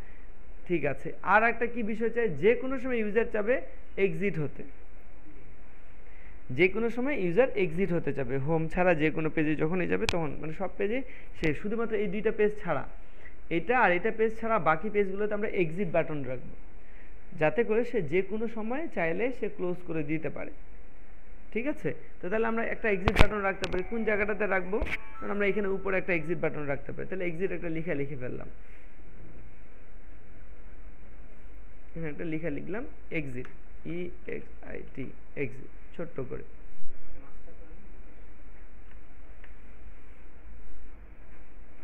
ঠিক আছে, আর একটা কি বিষয় চাই, যে কোনো সময় ইউজার চাবে এক্সিট হতে, যে কোনো সময় ইউজার এক্সিট হতে চাবে হোম ছাড়া, যে কোনো পেজে যখনই যাবে তখন, মানে সব পেজে সে শুধুমাত্র এই দুইটা পেজ ছাড়া, এটা আর এটা পেজ ছাড়া বাকি পেজগুলোতে আমরা এক্সিট বাটন রাখবো, যাতে করে সে যে কোনো সময় চাইলে সে ক্লোজ করে দিতে পারে। ঠিক আছে, তো তাহলে আমরা একটা এক্সিট বাটন রাখতে পারি, কোন জায়গাটাতে রাখবো, কারণ আমরা এখানে উপরে একটা এক্সিট বাটন রাখতে পারি। তাহলে এক্সিট একটা লিখে ফেললাম, এখানে একটা লিখলাম এক্সিট, EXIT, এক্সিট, ছোট্ট করে।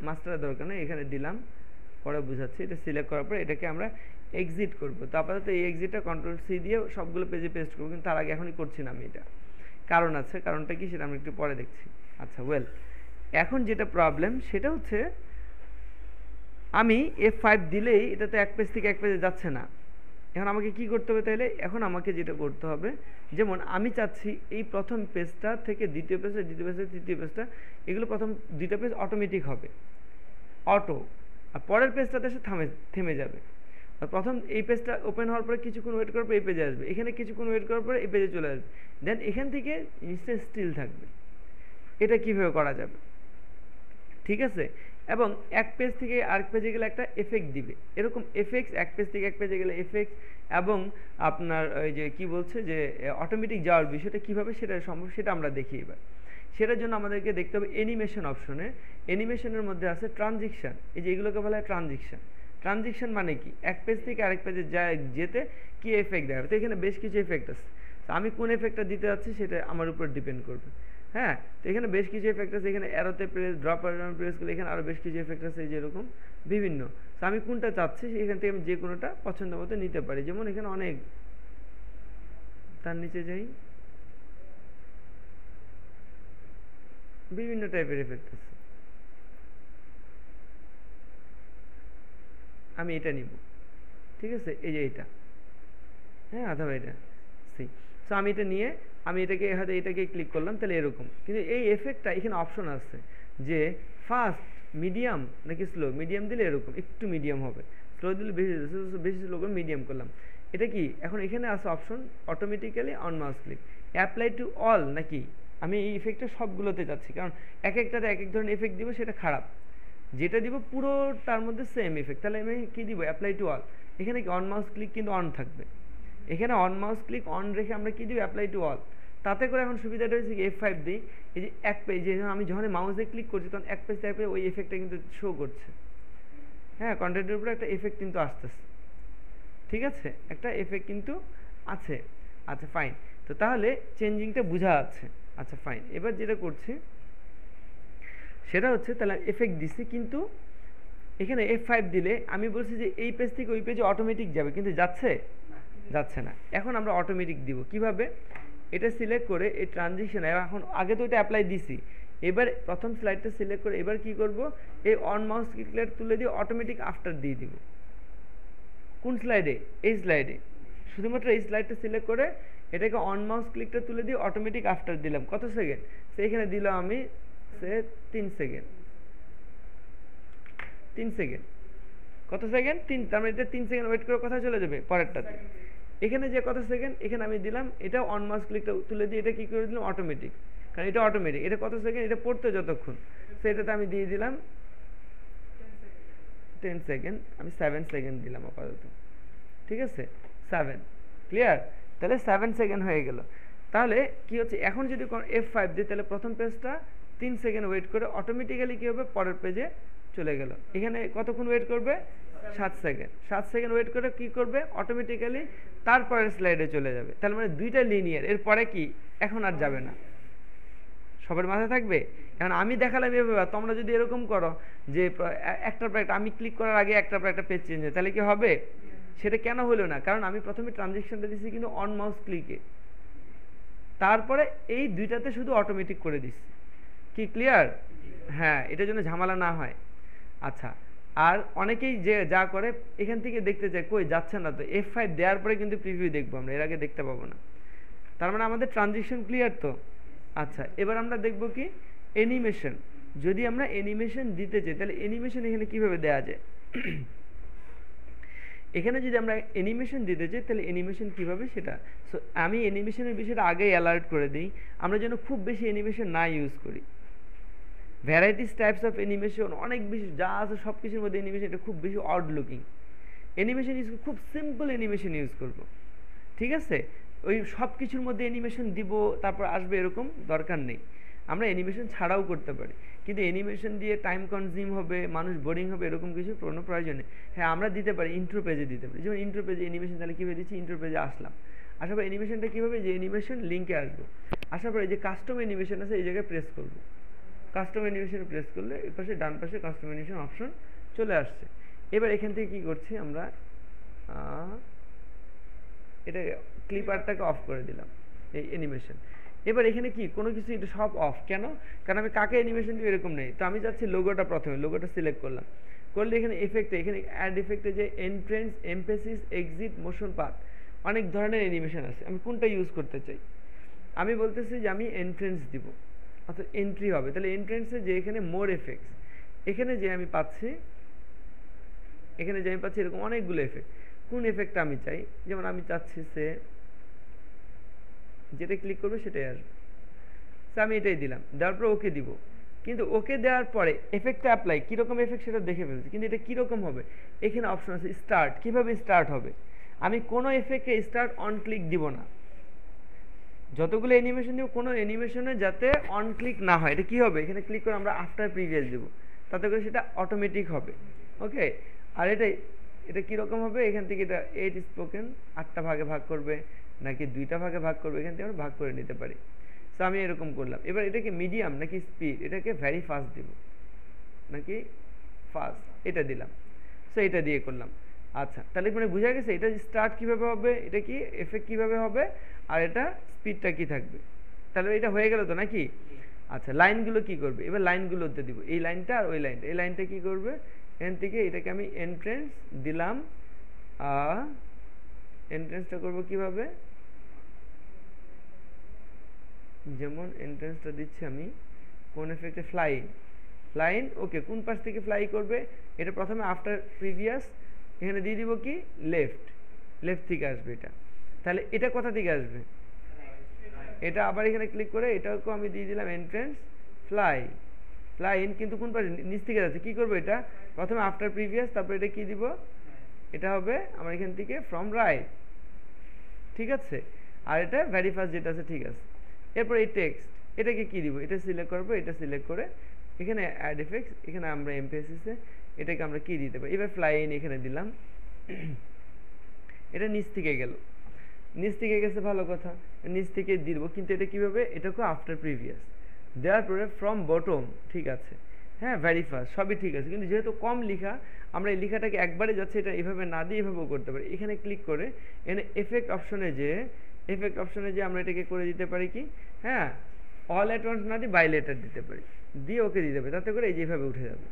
মাস্টারের দরকার নেই, এখানে দিলাম, পরে বুঝাচ্ছি। এটা সিলেক্ট করার পরে এটাকে আমরা এক্সিট করবো। তো আপাতত এই এক্সিটটা কন্ট্রোল-C দিয়ে সবগুলো পেজে পেস্ট করবো, কিন্তু তার আগে এখনই করছি না আমি। এটা কারণ আছে, কারণটা কি সেটা আমরা একটু পরে দেখছি। আচ্ছা ওয়েল, এখন যেটা প্রবলেম সেটা হচ্ছে আমি F5 দিলেই এটা তো এক পেজ থেকে এক পেজে যাচ্ছে না। এখন আমাকে কি করতে হবে তাহলে, এখন আমাকে যেটা করতে হবে, যেমন আমি চাচ্ছি এই প্রথম পেজটা থেকে দ্বিতীয় পেজটা, দ্বিতীয় পেজটা, তৃতীয় পেজটা, এগুলো প্রথম দুইটা পেজ অটোমেটিক হবে, অটো, আর পরের পেজটাতে এসে থেমে যাবে। আর প্রথম এই পেজটা ওপেন হওয়ার পরে কিছুক্ষণ ওয়েট করার পর এই পেজে আসবে, এখানে কিছুক্ষণ ওয়েট করার পরে এই পেজে চলে আসবে, দেন এখান থেকে জিনিসটা স্টিল থাকবে। এটা কিভাবে করা যাবে, ঠিক আছে? এবং এক পেজ থেকে আরেক পেজে গেলে একটা এফেক্ট দিবে, এরকম এফেক্টস এক পেজ থেকে এক পেজে গেলে এফেক্টস, এবং আপনার ওই যে কি বলছে যে অটোমেটিক যাওয়ার বিষয়টা কীভাবে সেটা সম্ভব সেটা আমরা দেখি এবার। সেটার জন্য আমাদেরকে দেখতে হবে অ্যানিমেশন অপশনে। অ্যানিমেশনের মধ্যে আছে ট্রানজিকশন, এই যে এগুলোকে বলা হয় ট্রানজিকশন। ট্রানজিকশন মানে কি, এক পেজ থেকে আরেক পেজে যেতে কি এফেক্ট দেওয়া হবে। তো এখানে বেশ কিছু এফেক্ট আছে, তো আমি কোন এফেক্টটা দিতে যাচ্ছি সেটা আমার উপর ডিপেন্ড করবে। হ্যাঁ, তো এখানে বেশ কিছু এফেক্ট আছে, এখানে অ্যারোতে প্রেস, ড্রপ প্রেস করলে এখানে আরও বেশ কিছু এফেক্ট আছে, যেরকম বিভিন্ন। তো আমি কোনটা চাচ্ছি এখান থেকে আমি যে কোনোটা পছন্দ মতো নিতে পারি। যেমন এখানে অনেক, তার নিচে যাই, বিভিন্ন টাইপের এফেক্ট আছে, আমি এটা নিব। ঠিক আছে, এই যে এটা, হ্যাঁ, অথবা এটা সি। সো আমি এটা নিয়ে আমি এটাকে হয়তো এটাকে ক্লিক করলাম, তাহলে এরকম। কিন্তু এই এফেক্টটা এখানে অপশন আছে যে ফাস্ট, মিডিয়াম নাকি স্লো। মিডিয়াম দিলে এরকম একটু মিডিয়াম হবে, স্লো দিলে বেশি বেশি স্লো করে মিডিয়াম করলাম। এটা কি এখন এখানে আছে option automatically on mouse click apply to all, নাকি আমি এই ইফেক্টটা সবগুলোতে যাচ্ছি, কারণ এক একটাতে এক এক ধরনের এফেক্ট দিব, সেটা খারাপ। যেটা দিব পুরো তার মধ্যে সেম ইফেক্ট, তাহলে আমি কি দিব অ্যাপ্লাই টু অল। এখানে কি অন মাউস ক্লিক কিন্তু অন থাকবে, এখানে অন মাউস ক্লিক অন রেখে আমরা কি দিব অ্যাপ্লাই টু অল। তাতে করে এখন সুবিধাটা হচ্ছে কি F5 দিই, এই যে এক পেজে আমি যখন মাউসে ক্লিক করছি তখন এক পেজ টাইপে ওই এফেক্টটা কিন্তু শো করছে। হ্যাঁ, কন্টেন্টের উপরে একটা এফেক্ট কিন্তু আসতেছে, ঠিক আছে, একটা এফেক্ট কিন্তু আছে। আচ্ছা ফাইন, তো তাহলে চেঞ্জিংটা বোঝা যাচ্ছে। আচ্ছা ফাইন, এবার যেটা করছি সেটা হচ্ছে তাহলে এফেক্ট দিছি, কিন্তু এখানে F5 দিলে আমি বলছি যে এই পেজ থেকে ওই পেজে অটোমেটিক যাবে, কিন্তু যাচ্ছে যাচ্ছে না। এখন আমরা অটোমেটিক দিব কিভাবে, এটা সিলেক্ট করে এই ট্রানজিশন, এখন আগে তো এটা অ্যাপ্লাই দিছি, এবার প্রথম স্লাইডটা সিলেক্ট করে এবার কি করব, এই অন মাউস ক্লিক তুলে দিয়ে অটোমেটিক আফটার দিয়ে দিব। কোন স্লাইডে, এই স্লাইডে, শুধুমাত্র এই স্লাইডটা সিলেক্ট করে এটাকে অন মাউস ক্লিকটা তুলে দিয়ে অটোমেটিক আফটার দিলাম। কত সেকেন্ড, সেইখানে দিলাম আমি সে 3 সেকেন্ড, 3 সেকেন্ড, কত সেকেন্ড 3, তার মানে এটা 3 সেকেন্ড ওয়েট করে কোথায় চলে যাবে পরেরটাতে। এখানে যে কত সেকেন্ড, এখানে আমি দিলাম এটা অন মাউস ক্লিকটা তুলে দিয়ে এটা কি করে দিলাম অটোমেটিক, কারণ এটা অটোমেটিক। এটা কত সেকেন্ড, এটা পড়তে যতক্ষণ, সেটাতে আমি দিয়ে দিলাম 10 সেকেন্ড, আমি 7 সেকেন্ড দিলাম আপাতত, ঠিক আছে 7, ক্লিয়ার। তাহলে 7 সেকেন্ড হয়ে গেল। তাহলে কি হচ্ছে, এখন যদি F5 দিই তাহলে প্রথম পেজটা 3 সেকেন্ড ওয়েট করে অটোমেটিক্যালি কি হবে পরের পেজে চলে গেল। এখানে কতক্ষণ ওয়েট করবে, 7 সেকেন্ড, 7 সেকেন্ড ওয়েট করে কি করবে অটোমেটিক্যালি তারপরের স্লাইডে চলে যাবে। তাহলে মানে দুইটা লিনিয়ার, এরপরে কি এখন আর যাবে না, সবার মাথায় থাকবে। এখন আমি দেখালাম এভাবে, তোমরা যদি এরকম করো যে একটার পর একটা আমি ক্লিক করার আগে একটার পর একটা পেজ চেঞ্জ হয়, তাহলে কি হবে, সেটা কেন হলো না, কারণ আমি প্রথমে ট্রানজেকশনটা দিচ্ছি কিন্তু অন মাউস ক্লিকে, তারপরে এই দুইটাতে শুধু অটোমেটিক করে দিচ্ছি। কি ক্লিয়ার, হ্যাঁ, এটার জন্য ঝামেলা না হয়। আচ্ছা, আর অনেকেই যে যা করে এখান থেকে দেখতে চায়, কই যাচ্ছে না তো, F5 দেওয়ার পরে কিন্তু প্রিভিউ দেখবো আমরা, এর আগে দেখতে পাবো না। তার মানে আমাদের ট্রানজিশন ক্লিয়ার তো। আচ্ছা, এবার আমরা দেখব কি অ্যানিমেশন। যদি আমরা অ্যানিমেশন দিতে চাই তাহলে অ্যানিমেশন এখানে কিভাবে দেওয়া যায়। এখানে যদি আমরা অ্যানিমেশন দিতে চাই তাহলে অ্যানিমেশন কিভাবে সেটা, সো আমি অ্যানিমেশনের বিষয়টা আগেই অ্যালার্ট করে দিই, আমরা যেন খুব বেশি অ্যানিমেশন না ইউজ করি। ভ্যারাইটিস টাইপস অফ অ্যানিমেশন অনেক বেশি যা আছে সব কিছুর মধ্যে অ্যানিমেশন এটা খুব বেশি অড লুকিং অ্যানিমেশন ইউজ, খুব সিম্পল অ্যানিমেশন ইউজ করব, ঠিক আছে। ওই সব কিছুর মধ্যে অ্যানিমেশন দিব তারপর আসবে এরকম দরকার নেই। আমরা অ্যানিমেশন ছাড়াও করতে পারি, কিন্তু অ্যানিমেশন দিয়ে টাইম কনজিউম হবে, মানুষ বোরিং হবে, এরকম কিছু কোনো প্রয়োজন নেই। হ্যাঁ, আমরা দিতে পারি ইন্ট্রো পেজে দিতে পারি, যেমন ইন্ট্রো পেজে অ্যানিমেশন, তাহলে কীভাবে দিচ্ছি, ইন্ট্রো পেজে আসলাম, আসার পর অ্যানিমেশনটা কীভাবে, যে অ্যানিমেশন লিঙ্কে আসবো, আসার পরে যে কাস্টম অ্যানিমেশন আছে এই জায়গায় প্রেস করবো, কাস্টম অ্যানিমেশনে প্রেস করলে এই পাশে ডান পাশে কাস্টম অ্যানিমেশন অপশন চলে আসছে। এবার এখান থেকে কী করছি আমরা, এটা ক্লিপারটাকে অফ করে দিলাম এই অ্যানিমেশন। এবার এখানে কি কোনো কিছু, এটা সব অফ কেন, কারণ আমি কাকে অ্যানিমেশন দিব এরকম নেই। তো আমি যাচ্ছি লোগোটা, প্রথমে লোগোটা সিলেক্ট করলাম, করলে এখানে এফেক্টে, এখানে অ্যাড এফেক্টে যে entrance, emphasis, exit, motion path, অনেক ধরনের অ্যানিমেশন আছে, আমি কোনটা ইউজ করতে চাই। আমি বলতেছি যে আমি এন্ট্রেন্স দিব, অর্থাৎ এন্ট্রি হবে, তাহলে এন্ট্রেন্সে যে এখানে মোর এফেক্টস, এখানে যে আমি পাচ্ছি, এখানে যে আমি পাচ্ছি এরকম অনেকগুলো এফেক্ট, কোন এফেক্টটা আমি চাই, যেমন আমি চাচ্ছি সে যেটা ক্লিক করবে সেটাই আসবে, সে আমি এটাই দিলাম, দেওয়ার পর ওকে দিব। কিন্তু ওকে দেওয়ার পরে এফেক্টটা অ্যাপ্লাই, কীরকম এফেক্ট সেটা দেখে ফেলছি, কিন্তু এটা কীরকম হবে, এখানে অপশন আছে স্টার্ট, কীভাবে স্টার্ট হবে। আমি কোনো এফেক্টে স্টার্ট অন ক্লিক দিব না, যতগুলো অ্যানিমেশন দিব কোনো অ্যানিমেশনে যাতে অন ক্লিক না হয়। এটা কী হবে, এখানে ক্লিক করে আমরা আফটার প্রিভিয়াস দেবো, তাতে করে সেটা অটোমেটিক হবে। ওকে, আর এটা কীরকম হবে, এখান থেকে এটা 8 স্পোকেন 8টা ভাগে ভাগ করবে নাকি 2টা ভাগে ভাগ করবে, এখান থেকে আমরা ভাগ করে নিতে পারি। সো আমি এরকম করলাম। এবার এটাকে মিডিয়াম নাকি স্পিড, এটাকে ভ্যারি ফাস্ট দিব নাকি ফাস্ট, এটা দিলাম। সো এটা দিয়ে করলাম। আচ্ছা, তাহলে মানে বোঝা গেছে এটা স্টার্ট কীভাবে হবে, এটা কি এফেক্ট কীভাবে হবে, আর এটা স্পিডটা কি থাকবে। তাহলে এটা হয়ে গেল তো নাকি। আচ্ছা, লাইনগুলো কি করবে, এবার লাইনগুলোতে দিব, এই লাইনটা আর ওই লাইনটা, এই লাইনটা কি করবে, এখান থেকে এটাকে আমি এন্ট্রেন্স দিলাম এন্ট্রেন্সটা করব কিভাবে, যেমন এন্ট্রেন্সটা দিচ্ছি আমি কোন এফেক্টে, ফ্লাইন ওকে, কোন পাশ থেকে ফ্লাই করবে, এটা প্রথমে আফটার প্রিভিয়াস এখানে দিয়ে দিব কি লেফট থেকে আসবে এটা, তাহলে এটা কোথা থেকে আসবে, এটা আবার এখানে ক্লিক করে এটাকেও আমি দিয়ে দিলাম এন্ট্রেন্স ফ্লাইন, কিন্তু কোন পাশে, নিচ থেকে যাচ্ছে, কি করবো এটা প্রথমে আফটার প্রিভিয়াস, তারপর এটা কি দিব, এটা হবে আমার এখান থেকে ফ্রম রাইট, ঠিক আছে, আর এটা ভেরি ফার্স্ট যেটা আছে, ঠিক আছে। এরপর এই টেক্সট, এটাকে কি দিব, এটা সিলেক্ট করবো, এটা সিলেক্ট করে এখানে অ্যাড এফেক্টস, এখানে আমরা এমপিএসিসে এটাকে আমরা কি দিতে পারি, এবার ফ্লাইন এখানে দিলাম, এটা নিচ থেকে গেল, নিচ থেকে গেছে ভালো কথা, নিচ থেকে দিব, কিন্তু এটা কিভাবে, এটাকে আফটার প্রিভিয়াস দেওয়ার পরে ফ্রম বটম, ঠিক আছে, হ্যাঁ ভেরি ফার্স্ট সবই ঠিক আছে, কিন্তু যেহেতু কম লেখা আমরা এই লেখাটাকে একবারে যাচ্ছে, এটা এভাবে না দিয়ে এভাবেও করতে পারি, এখানে ক্লিক করে এখানে এফেক্ট অপশনে যে আমরা এটাকে করে দিতে পারি কি, হ্যাঁ অল অ্যাট ওয়ান্স না দিয়ে বাই লেটার দিতে পারি, দিয়ে ওকে দিতে পারি, তাতে করে এই যেভাবে উঠে যাবে,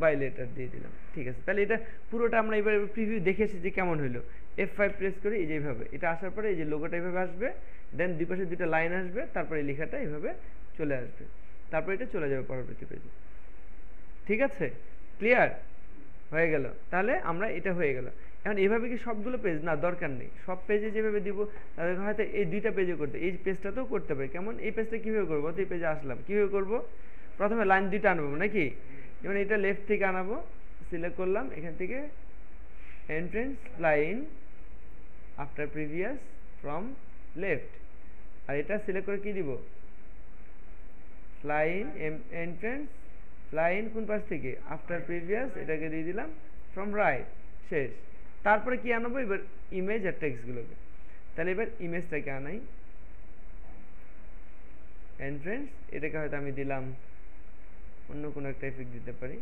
বাই লেটার দিয়ে দিলাম, ঠিক আছে। তাহলে এটা পুরোটা আমরা এবার প্রিভিউ দেখে এসেছি যে কেমন হলো, F5 প্রেস করি, এই যেভাবে এটা আসার পরে এই যে লোগোটা এইভাবে আসবে, দেন দুই পাশে দুটো লাইন আসবে, তারপরে এই লেখাটা এইভাবে চলে আসবে, তারপর এটা চলে যাবে পরবর্তী পেজে, ঠিক আছে, ক্লিয়ার হয়ে গেল। তাহলে আমরা এটা হয়ে গেল, এখন এভাবে কি সবগুলো পেজ না, দরকার নেই, সব পেজে যেভাবে দিব তাদের হয়তো এই দুইটা পেজে করতে, এই পেজটাতেও করতে পারি, কেমন এই পেজটা কীভাবে করবো, তো এই পেজে আসলাম কীভাবে করবো, প্রথমে লাইন দুইটা আনবো নাকি, যেমন এটা লেফট থেকে আনাবো, সিলেক্ট করলাম এখান থেকে entrance line after previous from left, আর এটা সিলেক্ট করে কি দিব, লাইন এন্ট্রেন্স লাইন কোন পাশ থেকে আফটার প্রিভিয়াস, এটাকে দিয়ে দিলাম ফ্রম রাইট, শেষ। তারপরে কি আনাবো এবার ইমেজ আর টেক্সটগুলোকে, তাহলে এবার ইমেজটাকে আনাই, এন্ট্রেন্স এটাকে হয়তো আমি দিলাম অন্য কোনো একটা এফেক্ট দিতে পারি,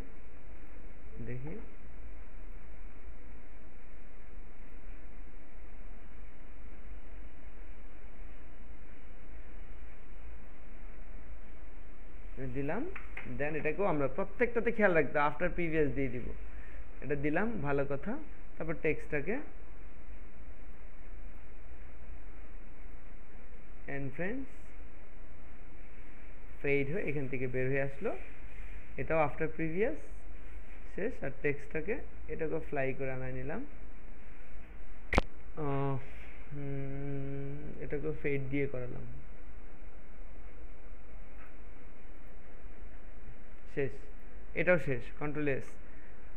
দেখি দিলাম, দেন এটাকেও আমরা প্রত্যেকটাতে খেয়াল রাখতে আফটার প্রিভিয়াস দিয়ে দিব, এটা দিলাম ভালো কথা, তারপর টেক্সটটাকে এন্ট্রেন্স ফেড হয়ে এখান থেকে বের হয়ে আসলো, এটাও আফটার প্রিভিয়াস শেষ, আর টেক্সটটাকে এটাকে ফ্লাই করে আনাই নিলাম, এটাকে ফেড দিয়ে করালাম, শেষ, এটাও শেষ, কন্ট্রোল এস।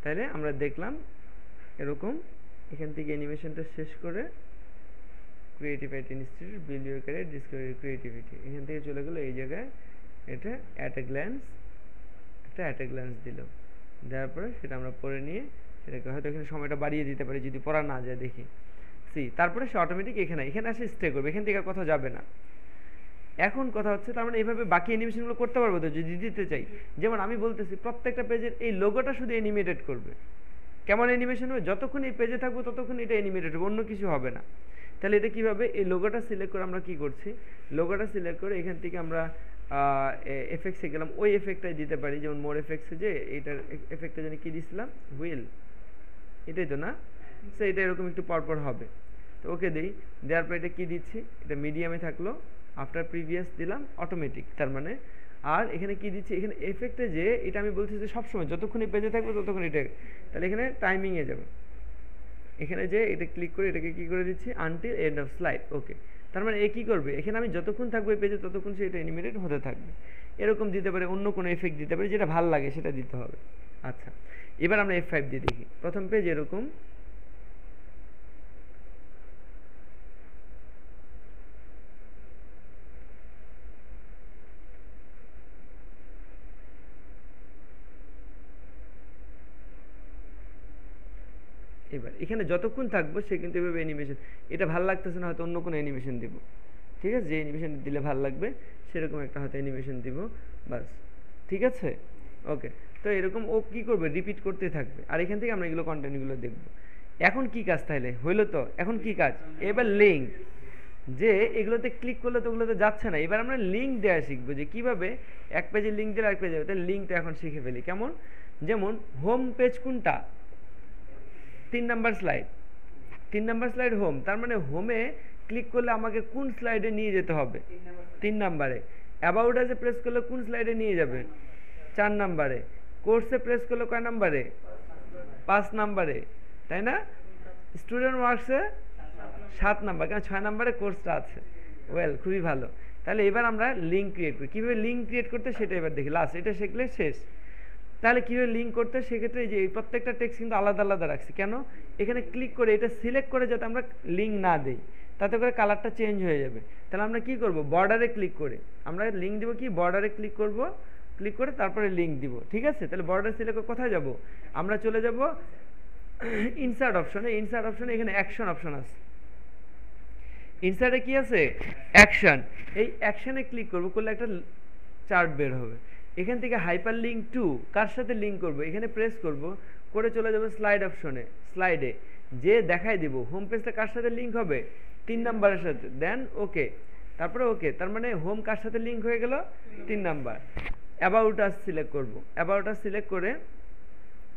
তাহলে আমরা দেখলাম এরকম এখান থেকে অ্যানিমেশনটা শেষ করে creative IT institute build your career Discovery creativity, এখান থেকে চলে গেলো এই জায়গায়, এটা অ্যাট এ গ্ল্যান্স দিল, দেওয়ার পরে সেটা আমরা পড়ে নিয়ে সেটাকে হয়তো এখানে সময়টা বাড়িয়ে দিতে পারি যদি পড়া না যায়, দেখি তারপরে সে অটোমেটিক এখানে এসে স্টে করবে, এখান থেকে আর কোথাও যাবে না। এখন কথা হচ্ছে তার মানে এইভাবে বাকি অ্যানিমেশনগুলো করতে পারবো তো যদি দিতে চাই, যেমন আমি বলতেছি প্রত্যেকটা পেজের এই লোগোটা শুধু অ্যানিমেটেড করবে, কেমন অ্যানিমেশন হবে, যতক্ষণ এই পেজে থাকবো ততক্ষণ এটা অ্যানিমেটেড হবে, অন্য কিছু হবে না। তাহলে এটা কীভাবে, এই লোগোটা সিলেক্ট করে আমরা কি করছি, লোগোটা সিলেক্ট করে এখান থেকে আমরা এফেক্টসে গেলাম, ওই এফেক্টটাই দিতে পারি, যেমন মোর এফেক্টসে যে এইটার এফেক্টটা জানি কি দিছিলাম, হুইল, এটাই তো না, সো এটা এরকম একটু পরপর হবে, তো ওকে দিই, দেওয়ার পর এটা কী দিচ্ছি, এটা মিডিয়ামে থাকলো, আফটার প্রিভিয়াস দিলাম অটোমেটিক, তার মানে আর এখানে কি দিচ্ছি, এখানে এফেক্টে যে এটা আমি বলছি যে সবসময় যতক্ষণ এই পেজে থাকবে ততক্ষণ এটা, তাহলে এখানে টাইমিংয়ে যাবে, এখানে যে এটা ক্লিক করে এটাকে কি করে দিচ্ছি আনটিল এন্ড অফ স্লাইড, ওকে, তার মানে এ কী করবে, এখানে আমি যতক্ষণ থাকবো এই পেজে ততক্ষণ সে এটা অ্যানিমেটেড হতে থাকবে, এরকম দিতে পারে, অন্য কোনো এফেক্ট দিতে পারে, যেটা ভালো লাগে সেটা দিতে হবে। আচ্ছা, এবার আমরা F5 দিয়ে দেখি, প্রথম পেজ এরকম, এবার এখানে যতক্ষণ থাকবো সে কিন্তু এভাবে অ্যানিমেশন, এটা ভালো লাগতেছে না হয়তো অন্য কোনো অ্যানিমেশন দিব, ঠিক আছে, যে অ্যানিমেশন দিলে ভালো লাগবে সেরকম একটা হয়তো অ্যানিমেশন দিব, বাস, ঠিক আছে, ওকে। তো এরকম ও কি করবে, রিপিট করতে থাকবে, আর এখান থেকে আমরা এগুলো কন্টেন্টগুলো দেখবো। এখন কি কাজ তাহলে হইলো, তো এখন কি কাজ, এবার লিঙ্ক, যে এগুলোতে ক্লিক করলে তো ওগুলোতে যাচ্ছে না, এবার আমরা লিঙ্ক দেওয়া শিখবো, যে কিভাবে এক পেজে লিঙ্ক দিলে আরেক পেজে যাবে, তাহলে লিঙ্কটা এখন শিখে ফেলি, কেমন, যেমন হোম পেজ কোনটা, 3 number slide, 3 number slide home, তার মানে হোমে ক্লিক করলে আমাকে কোন স্লাইডে নিয়ে যেতে হবে? 3 নাম্বারে। অ্যাবাউট আজে প্রেস করলে কোন স্লাইডে নিয়ে যাবে? 4 নাম্বারে। কোর্সে প্রেস করলে কয় নাম্বারে? 5 নাম্বারে, তাই না? স্টুডেন্ট ওয়ার্কসে 7 নাম্বার, কারণ 6 নাম্বারে কোর্সটা আছে। ওয়েল, খুবই ভালো। তাহলে এবার আমরা লিঙ্ক ক্রিয়েট করি। কীভাবে লিঙ্ক ক্রিয়েট করতে সেটা এবার দেখি, লাস্ট এটা শিখলে শেষ। তাহলে কীভাবে লিঙ্ক করতে, সেক্ষেত্রে এই যে এই প্রত্যেকটা টেক্সট কিন্তু আলাদা আলাদা রাখছি। কেন? এখানে ক্লিক করে এটা সিলেক্ট করে যাতে আমরা লিঙ্ক না দিই, তাতে করে কালারটা চেঞ্জ হয়ে যাবে। তাহলে আমরা কি করব? বর্ডারে ক্লিক করে আমরা লিঙ্ক দিব। কি? বর্ডারে ক্লিক করব, ক্লিক করে তারপরে লিঙ্ক দিব। ঠিক আছে? তাহলে বর্ডার সিলেক্ট করে কোথায় যাব? আমরা চলে যাব ইনসার্ট অপশনে। ইনসার্ট অপশনে এখানে অ্যাকশন অপশন আছে। ইনসার্টে কি আছে? অ্যাকশন। এই অ্যাকশনে ক্লিক করব, করলে একটা চার্ট বের হবে। এখান থেকে হাইপার লিঙ্ক টু কার সাথে লিঙ্ক করব এখানে প্রেস করব, করে চলে যাব স্লাইড অপশনে। স্লাইডে যে দেখাই দিব হোম পেজটা কার সাথে লিঙ্ক হবে? 3 নাম্বারের সাথে। দেন ওকে, তারপরে ওকে। তার মানে হোম কার সাথে লিঙ্ক হয়ে গেল? 3 নাম্বার। অ্যাবাউট আস সিলেক্ট করব। অ্যাবাউট আস সিলেক্ট করে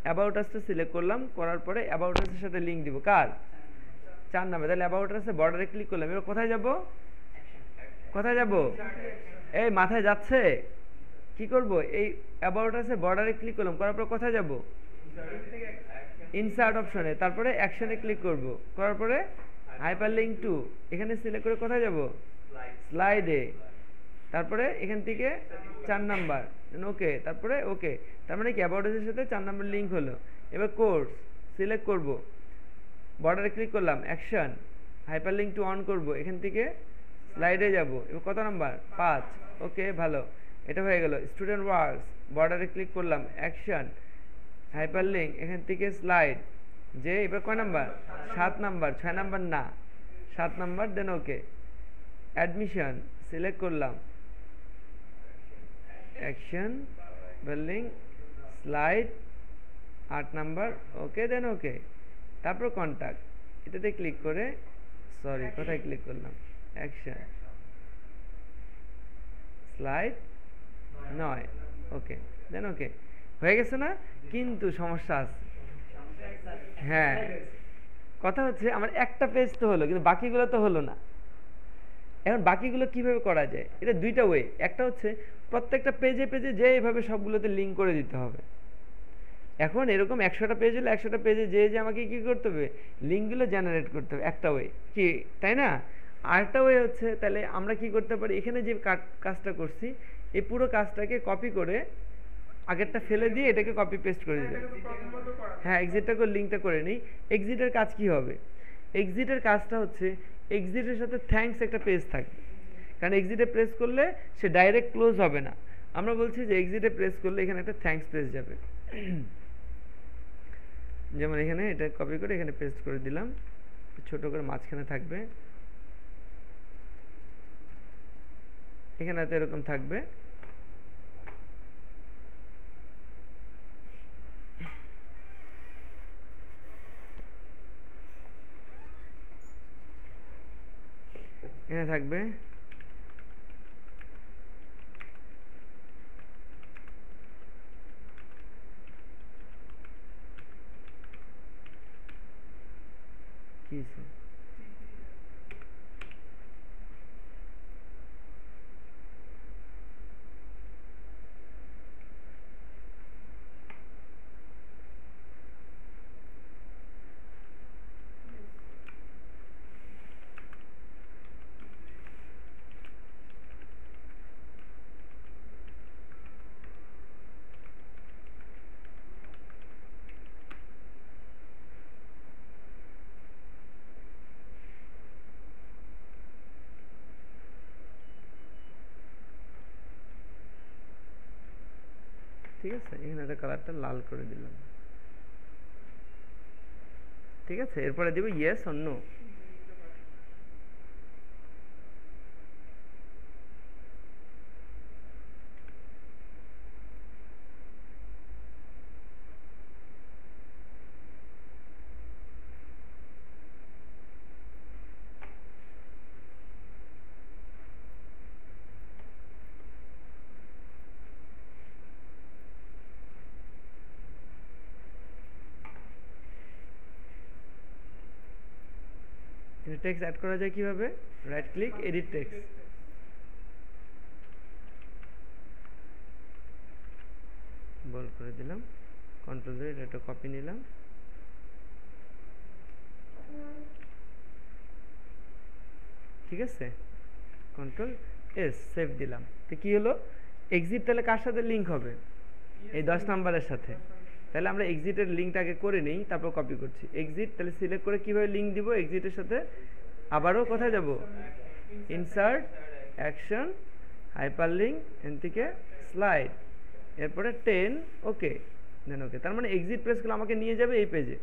অ্যাবাউট আসটা সিলেক্ট করলাম, করার পরে অ্যাবাউট আসের সাথে লিঙ্ক দিব কার? 4 নাম্বার। তাহলে অ্যাবাউট আসে বর্ডারে ক্লিক করলাম। এবার কোথায় যাব? কোথায় যাব? এই মাথায় যাচ্ছে? কি করব? এই অ্যাবাউট আসে বর্ডারে ক্লিক করলাম, করার পর কোথায় যাব? ইনসার্ট অপশনে, তারপরে অ্যাকশনে ক্লিক করব, করার পরে হাইপার লিঙ্ক টু এখানে সিলেক্ট করে কোথায় যাব? স্লাইডে। তারপরে এখান থেকে 4 নাম্বার, ওকে, তারপরে ওকে। তার মানে কি অ্যাবাউট আসের সাথে 4 নাম্বার লিঙ্ক হলো। এবার কোর্স সিলেক্ট করব, বর্ডারে ক্লিক করলাম, action, hyper link to on করব, এখান থেকে স্লাইডে যাব। এবার কত নাম্বার? 5। ওকে, ভালো, এটা হয়ে গেল। স্টুডেন্ট ওয়ার্কস, বর্ডারে ক্লিক করলাম, অ্যাকশন, হাইপার লিঙ্ক, এখান থেকে স্লাইড, যে এবার কয় নাম্বার? 7 নাম্বার। 6 নাম্বার না, 7 নাম্বার। দেন ওকে। অ্যাডমিশন সিলেক্ট করলাম, অ্যাকশন, লিঙ্ক, স্লাইড, 8 নাম্বার। ওকে, দেন ওকে। তারপর কন্ট্যাক্ট, এটাতে ক্লিক করে, সরি কোথায় ক্লিক করলাম? Action, slide 9। ওকে, দেন ওকে। হয়ে গেছে না? কিন্তু সমস্যা আছে। হ্যাঁ, কথা হচ্ছে আমার একটা পেজ তো হলো, কিন্তু বাকিগুলো তো হলো না। এখন বাকিগুলো কিভাবে করা যায়? এটা দুইটা ওয়ে। একটা হচ্ছে প্রত্যেকটা পেজে পেজে যে এইভাবে সবগুলোতে লিঙ্ক করে দিতে হবে। এখন এরকম 100টা পেজ হলে 100টা পেজে যে যে আমাকে কী করতে হবে? লিঙ্কগুলো জেনারেট করতে হবে, একটা ওয়ে কি, তাই না? আরেকটা ওয়ে হচ্ছে, তাহলে আমরা কি করতে পারি? এখানে যে কাজটা করছি এই পুরো কাজটাকে কপি করে আগেরটা ফেলে দিয়ে এটাকে কপি পেস্ট করে দিতে। হ্যাঁ, এক্সিটটা করে লিঙ্কটা করে নিই। এক্সিটের কাজ কি হবে? এক্সিটের কাজটা হচ্ছে এক্সিটের সাথে থ্যাঙ্কস একটা পেজ থাকবে, কারণ এক্সিটে প্রেস করলে সে ডাইরেক্ট ক্লোজ হবে না। আমরা বলছি যে এক্সিটে প্রেস করলে এখানে একটা থ্যাঙ্কস পেজ যাবে। যেমন এখানে এটা কপি করে এখানে পেস্ট করে দিলাম, ছোট করে মাঝখানে থাকবে, এখানে তো এরকম থাকবে। এখানে থাকবে কি ঠিক আছে? এখানে একটা কালারটা লাল করে দিলাম। ঠিক আছে, এরপরে দিব yes or no. Text add করা যায় কিভাবে? Right click, edit text, bold করে দিলাম, কন্ট্রোল দিয়ে এটা একটা কপি নিলাম, ঠিক আছে, কন্ট্রোল এস, সেভ দিলাম। তো কি হলো, এক্সিট তাহলে কার সাথে লিঙ্ক হবে? এই 10 নাম্বারের সাথে। তাহলে আমরা এক্সিটের লিঙ্কটা আগে করে নিই, তারপর কপি করছি। এক্সিট তাহলে সিলেক্ট করে কিভাবে লিঙ্ক দিব এক্সিটের সাথে? আবারও কোথায় যাব? ইনসার্ট, অ্যাকশন, হাইপারলিঙ্ক, এন থেকে স্লাইড, এরপরে 10, ওকে, দেন ওকে। তার মানে এক্সিট প্রেস করলে আমাকে নিয়ে যাবে এই পেজে,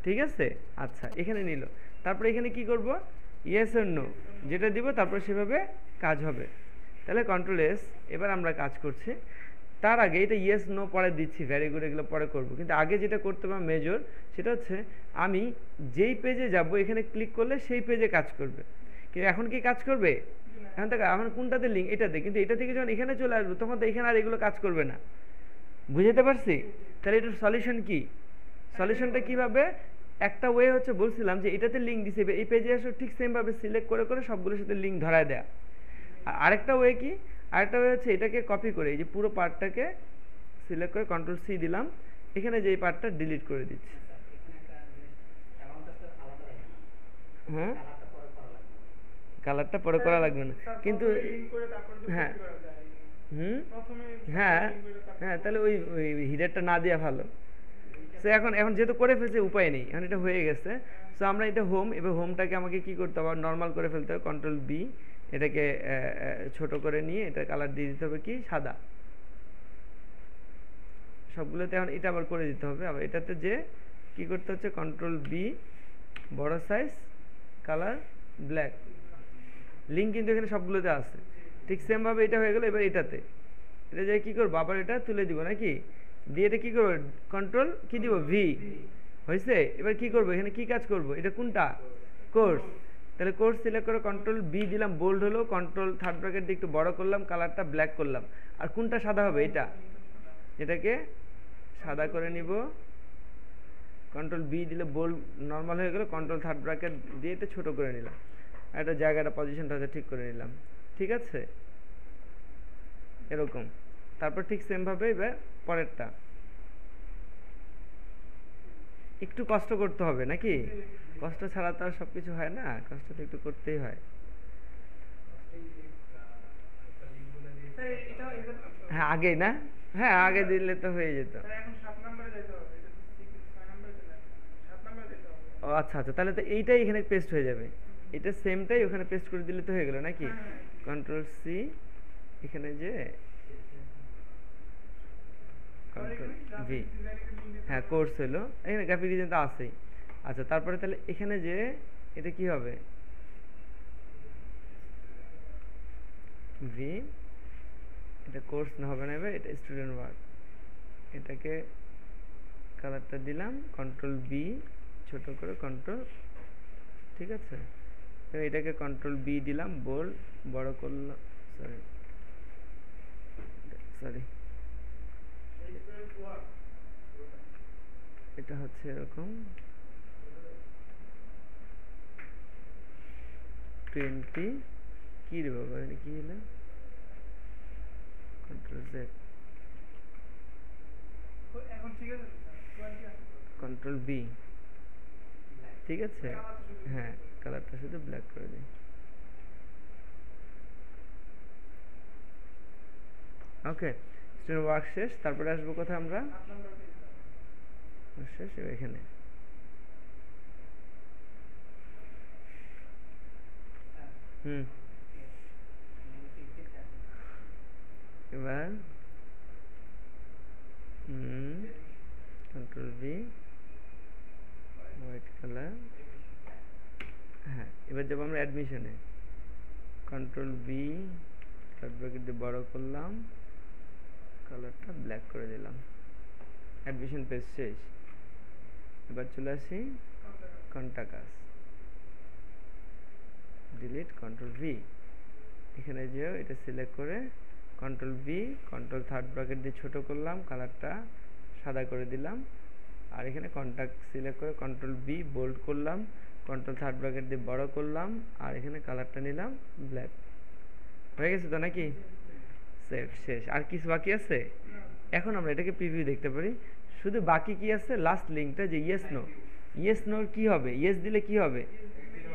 ঠিক আছে। আচ্ছা, এখানে নিল, তারপরে এখানে কি করব? ইয়েস অর নো যেটা দিব, তারপর সেভাবে কাজ হবে। তাহলে কন্ট্রোল এস, এবার আমরা কাজ করছি। তার আগে এটা ইয়েস নো পরে দিচ্ছি, ভ্যারি গুড এগুলো পরে করব, কিন্তু আগে যেটা করতে হবে মেজর, সেটা হচ্ছে আমি যেই পেজে যাব এখানে ক্লিক করলে সেই পেজে কাজ করবে। কিন্তু এখন কি কাজ করবে? এখন থেকে আমার কোনটাতে লিঙ্ক? এটাতে, কিন্তু এটা থেকে যখন এখানে চলে আসবো তখন তো এখানে আর এগুলো কাজ করবে না। বুঝতে পারছি? তাহলে এটার সলিউশন কি? সলিউশনটা কিভাবে? একটা ওয়ে হচ্ছে বলছিলাম যে এটাতে লিঙ্ক দিছে, এই পেজে এসে ঠিক সেমভাবে সিলেক্ট করে করে সবগুলোর সাথে লিঙ্ক ধরায় দেয়া। আর আরেকটা ওয়ে কি? আরেকটা ওয়ে হচ্ছে এটাকে কপি করে এই যে পুরো পার্টটাকে সিলেক্ট করে কন্ট্রোল সি দিলাম, এখানে যে এই পার্টটা ডিলিট করে দিচ্ছি। হ্যাঁ, কালারটা পরে করা লাগবে না, কিন্তু হ্যাঁ, হ্যাঁ হ্যাঁ, তাহলে ওই হিডারটা না দেওয়া ভালো। সো এখন এখন যেহেতু করে ফেলছে উপায় নেই, এখন এটা হয়ে গেছে। সো আমরা এটা হোম, এবার হোমটাকে আমাকে কি করতে হবে? নর্মাল করে ফেলতে হবে, কন্ট্রোল বি, এটাকে ছোট করে নিয়ে এটা কালার দিয়ে দিতে হবে কি সাদা সবগুলোতে। এখন এটা আবার করে দিতে হবে, আবার এটাতে যে কি করতে হচ্ছে, কন্ট্রোল বি, বড় সাইজ, কালার ব্ল্যাক, লিঙ্ক কিন্তু এখানে সবগুলোতে আছে। ঠিক সেমভাবে এটা হয়ে গেল। এবার এটাতে এটা যে কী করবো, আবার এটা তুলে দিব নাকি, দিয়ে এটা কী করবো, কন্ট্রোল কি দিব, ভি, হয়েছে। এবার কি করবো, এখানে কি কাজ করব? এটা কোনটা? কোর্স। তাহলে কোর্স সিলেক্ট করে কন্ট্রোল বি দিলাম, বোল্ড হলো, কন্ট্রোল থার্ড ব্র্যাকেট দিয়ে একটু বড় করলাম, কালারটা ব্ল্যাক করলাম। আর কোনটা সাদা হবে? এটা, এটাকে সাদা করে নিব, কন্ট্রোল বি দিলে বোল্ড নর্মাল হয়ে গেল, কন্ট্রোল থার্ড ব্র্যাকেট দিয়ে এটা ছোটো করে নিলাম, একটা জায়গাটা পজিশনটা হচ্ছে ঠিক করে নিলাম, ঠিক আছে, এরকম। তারপর ঠিক সেমভাবে এবার পরেরটা একটু কষ্ট করতে হবে নাকি, কষ্ট ছাড়া তো আর সব কিছু হয় না, কষ্ট তো একটু করতেই হয়। হ্যাঁ আগেই না, হ্যাঁ আগে দিলে তো হয়ে যেত। ও আচ্ছা আচ্ছা, তাহলে তো এইটাই এখানে পেস্ট হয়ে যাবে, এটা সেমটাই ওখানে পেস্ট করে দিলে তো হয়ে গেল নাকি। কন্ট্রোল সি, এখানে যে কন্ট্রোল ভি, হ্যাঁ কোর্স হলো, এখানে গ্রাফিক ডিজাইন তো আছেই। আচ্ছা, তারপরে তাহলে এখানে যে এটা কি হবে, ভি, এটা কোর্স না হবে না, এবার এটা স্টুডেন্ট ওয়ার্ক, এটাকে কালারটা দিলাম, কন্ট্রোল বি, ছোট করে কন্ট্রোল, ঠিক আছে। এবার এটাকে কন্ট্রোল বি দিলাম, বোল্ড বড় করলাম, সরি সরি, এটা হচ্ছে এরকম 20, কি রে বাবা এটা কি হলো, কন্ট্রোল জেড, কন্ট্রোল বি, ঠিক আছে, হ্যাঁ কালারটা শুধু ব্ল্যাক করে দিই। ওকে, স্টুডেন্ট ওয়ার্ক শেষ। তারপরে আসবো কোথায় আমরা, শেষ এখানে। এবার কন্ট্রোল ভি, হোয়াইট কালার, হ্যাঁ। এবার যাবো আমরা অ্যাডমিশনে, কন্ট্রোল বি, থার্ড ব্র্যাকেট দিয়ে বড় করলাম, কালারটা ব্ল্যাক করে দিলাম, অ্যাডমিশন পেজ শেষ। এবার চলে আসি কন্টাকাস, ডিলিট, কন্ট্রোল ভি, এখানে যেও এটা সিলেক্ট করে control V, control third bracket দিয়ে ছোট করলাম, কালারটা সাদা করে দিলাম। আর এখানে কন্টাক্ট সিলেক্ট করে কন্ট্রোল বি, বোল্ড করলাম, কন্ট্রোল থার্ড ব্র্যাকেট দিয়ে বড় করলাম, আর এখানে কালারটা নিলাম ব্ল্যাক। হয়ে গেছে তো নাকি? সেভ, শেষ। আর কিছু বাকি আছে? এখন আমরা এটাকে প্রিভিউ দেখতে পারি। শুধু বাকি কি আছে, লাস্ট লিঙ্কটা, যে ইয়েস নো। ইয়েস নোর কি হবে? ইয়েস দিলে কি হবে?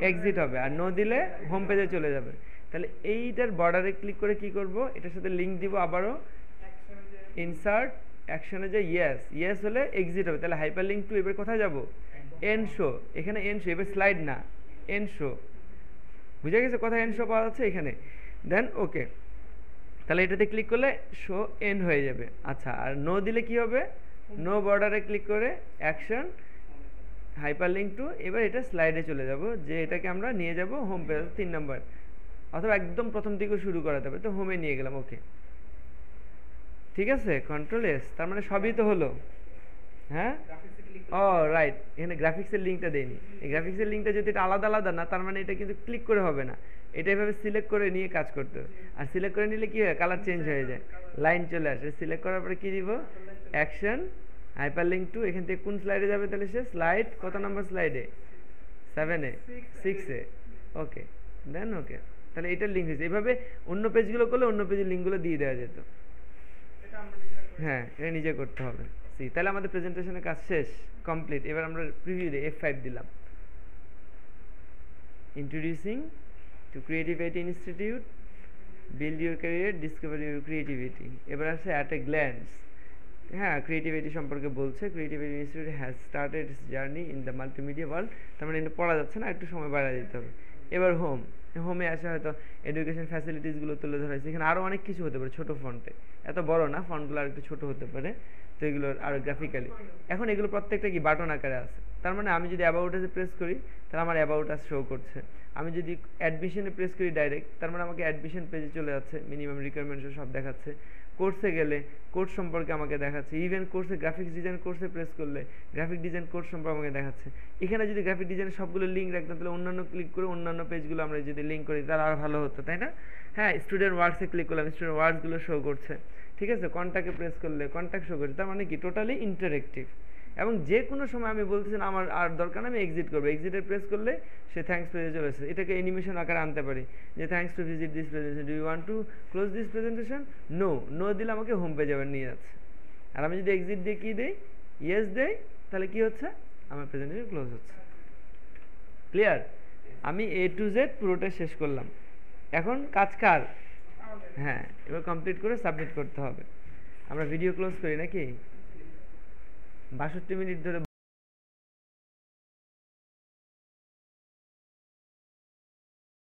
এক্সিট হবে, আর নো দিলে হোম পেজে চলে যাবে। তাহলে এইটার বর্ডারে ক্লিক করে কি করব, এটার সাথে লিঙ্ক দিব আবারও, ইনসার্ট অ্যাকশনে যে ইয়েস, ইয়েস হলে এক্সিট হবে। তাহলে হাইপার লিঙ্ক টু এবার কোথায় যাব? End show. এখানে এন্ড শো, এবার স্লাইড না, এন্ড শো। বুঝে গেছে কোথায় এন্ড শো পাওয়া যাচ্ছে? এখানে। দেন ওকে, তাহলে এটাতে ক্লিক করলে শো এন্ড হয়ে যাবে। আচ্ছা, আর নো দিলে কি হবে? নো বর্ডারে ক্লিক করে অ্যাকশন হাইপার লিঙ্ক টু, এবার এটা স্লাইডে চলে যাব, যে এটাকে আমরা নিয়ে যাব হোম পেজ 3 নাম্বার, অথবা একদম প্রথম থেকে শুরু করাতে হবে। তো হোমে নিয়ে গেলাম, ওকে। ঠিক আছে, কন্ট্রোল এস, তার মানে সবই তো হলো। হ্যাঁ, ও রাইট, এখানে গ্রাফিক্সের লিঙ্কটা দেয়নি। এই গ্রাফিক্সের লিঙ্কটা যদি এটা আলাদা আলাদা না, তার মানে এটা কিন্তু ক্লিক করে হবে না, এটা এভাবে সিলেক্ট করে নিয়ে কাজ করতে হবে। আর সিলেক্ট করে নিলে কি হয়, কালার চেঞ্জ হয়ে যায়, লাইন চলে আসে। সিলেক্ট করার পরে কি দিব? অ্যাকশন হাইপার লিঙ্ক টু, এখান থেকে কোন স্লাইডে যাবে? তাহলে সে স্লাইড কত নাম্বার স্লাইডে? 7-এ, 6-এ, ওকে। দেন ওকে, তাহলে এটার লিঙ্ক হয়েছে। এইভাবে অন্য পেজগুলো করলে অন্য পেজের লিঙ্কগুলো দিয়ে দেওয়া যেত। হ্যাঁ, এটা নিজে করতে হবে। সি, তাহলে আমাদের প্রেজেন্টেশনের কাজ শেষ, কমপ্লিট। এবার আমরা প্রিভিউ দিই, F5 দিলাম। Introducing to creativity institute, build your career, discover your creativity. এবার আসছে অ্যাট এ গ্ল্যান্স। হ্যাঁ, ক্রিয়েটিভিটি সম্পর্কে বলছে। Creativity institute has started its journey in the multimedia world. তার মানে এটা পড়া যাচ্ছে না, একটু সময় বাড়ায় দিতে হবে। এবার হোম, হোমে আসে হয়তো এডুকেশন ফ্যাসিলিটিসগুলো তুলে ধরা হয়েছে। এখানে আরও অনেক কিছু হতে পারে ছোটো ফন্টে, এত বড় না, ফন্টগুলো আর একটু ছোটো হতে পারে। তো এগুলো আরও গ্রাফিক্যালি, এখন এগুলো প্রত্যেকটা কি বাটন আকারে আছে। তার মানে আমি যদি অ্যাবাউট আসে প্রেস করি, তাহলে আমার অ্যাবাউট আস শো করছে। আমি যদি অ্যাডমিশনে প্রেস করি ডাইরেক্ট, তার মানে আমাকে অ্যাডমিশন পেজে চলে যাচ্ছে, মিনিমাম রিকোয়ারমেন্টস সব দেখাচ্ছে। কোর্সে গেলে কোর্স সম্পর্কে আমাকে দেখাচ্ছে। ইভেন কোর্সে গ্রাফিক্স ডিজাইন কোর্সে প্রেস করলে গ্রাফিক ডিজাইন কোর্স সম্পর্কে আমাকে দেখাচ্ছে। এখানে যদি গ্রাফিক ডিজাইনের সবগুলো লিঙ্ক রাখতাম, তাহলে অন্যান্য ক্লিক করে অন্যান্য পেজগুলো আমরা যদি লিঙ্ক করি, তাহলে আর ভালো হতো, তাই না? হ্যাঁ, স্টুডেন্ট ওয়ার্কসে ক্লিক করলাম, স্টুডেন্ট ওয়ার্কসগুলো শো করছে। ঠিক আছে, কন্ট্যাক্টে প্রেস করলে কন্ট্যাক্ট শো করছে। তার মানে কি, টোটালি ইন্টারেক্টিভ। এবং যে কোনো সময় আমি বলতেছি না আমার আর দরকার না, আমি এক্সিট করবো, এক্সিটে প্রেস করলে সে থ্যাঙ্কস পেজে চলে এসেছে। এটাকে অ্যানিমেশন আকারে আনতে পারি, যে thanks to visit this presentation, do you want to close this presentation? No, no দিলে আমাকে হোম পেজে আবার নিয়ে যাচ্ছে। আর আমি যদি এক্সিট দিয়ে কী দিই, ইয়েস দেই, তাহলে কি হচ্ছে, আমার প্রেজেন্টেশন ক্লোজ হচ্ছে। ক্লিয়ার? আমি A to Z পুরোটা শেষ করলাম। এখন কাজ কার? হ্যাঁ, এবার কমপ্লিট করে সাবমিট করতে হবে। আমরা ভিডিও ক্লোজ করি নাকি? 62 মিনিট ধরে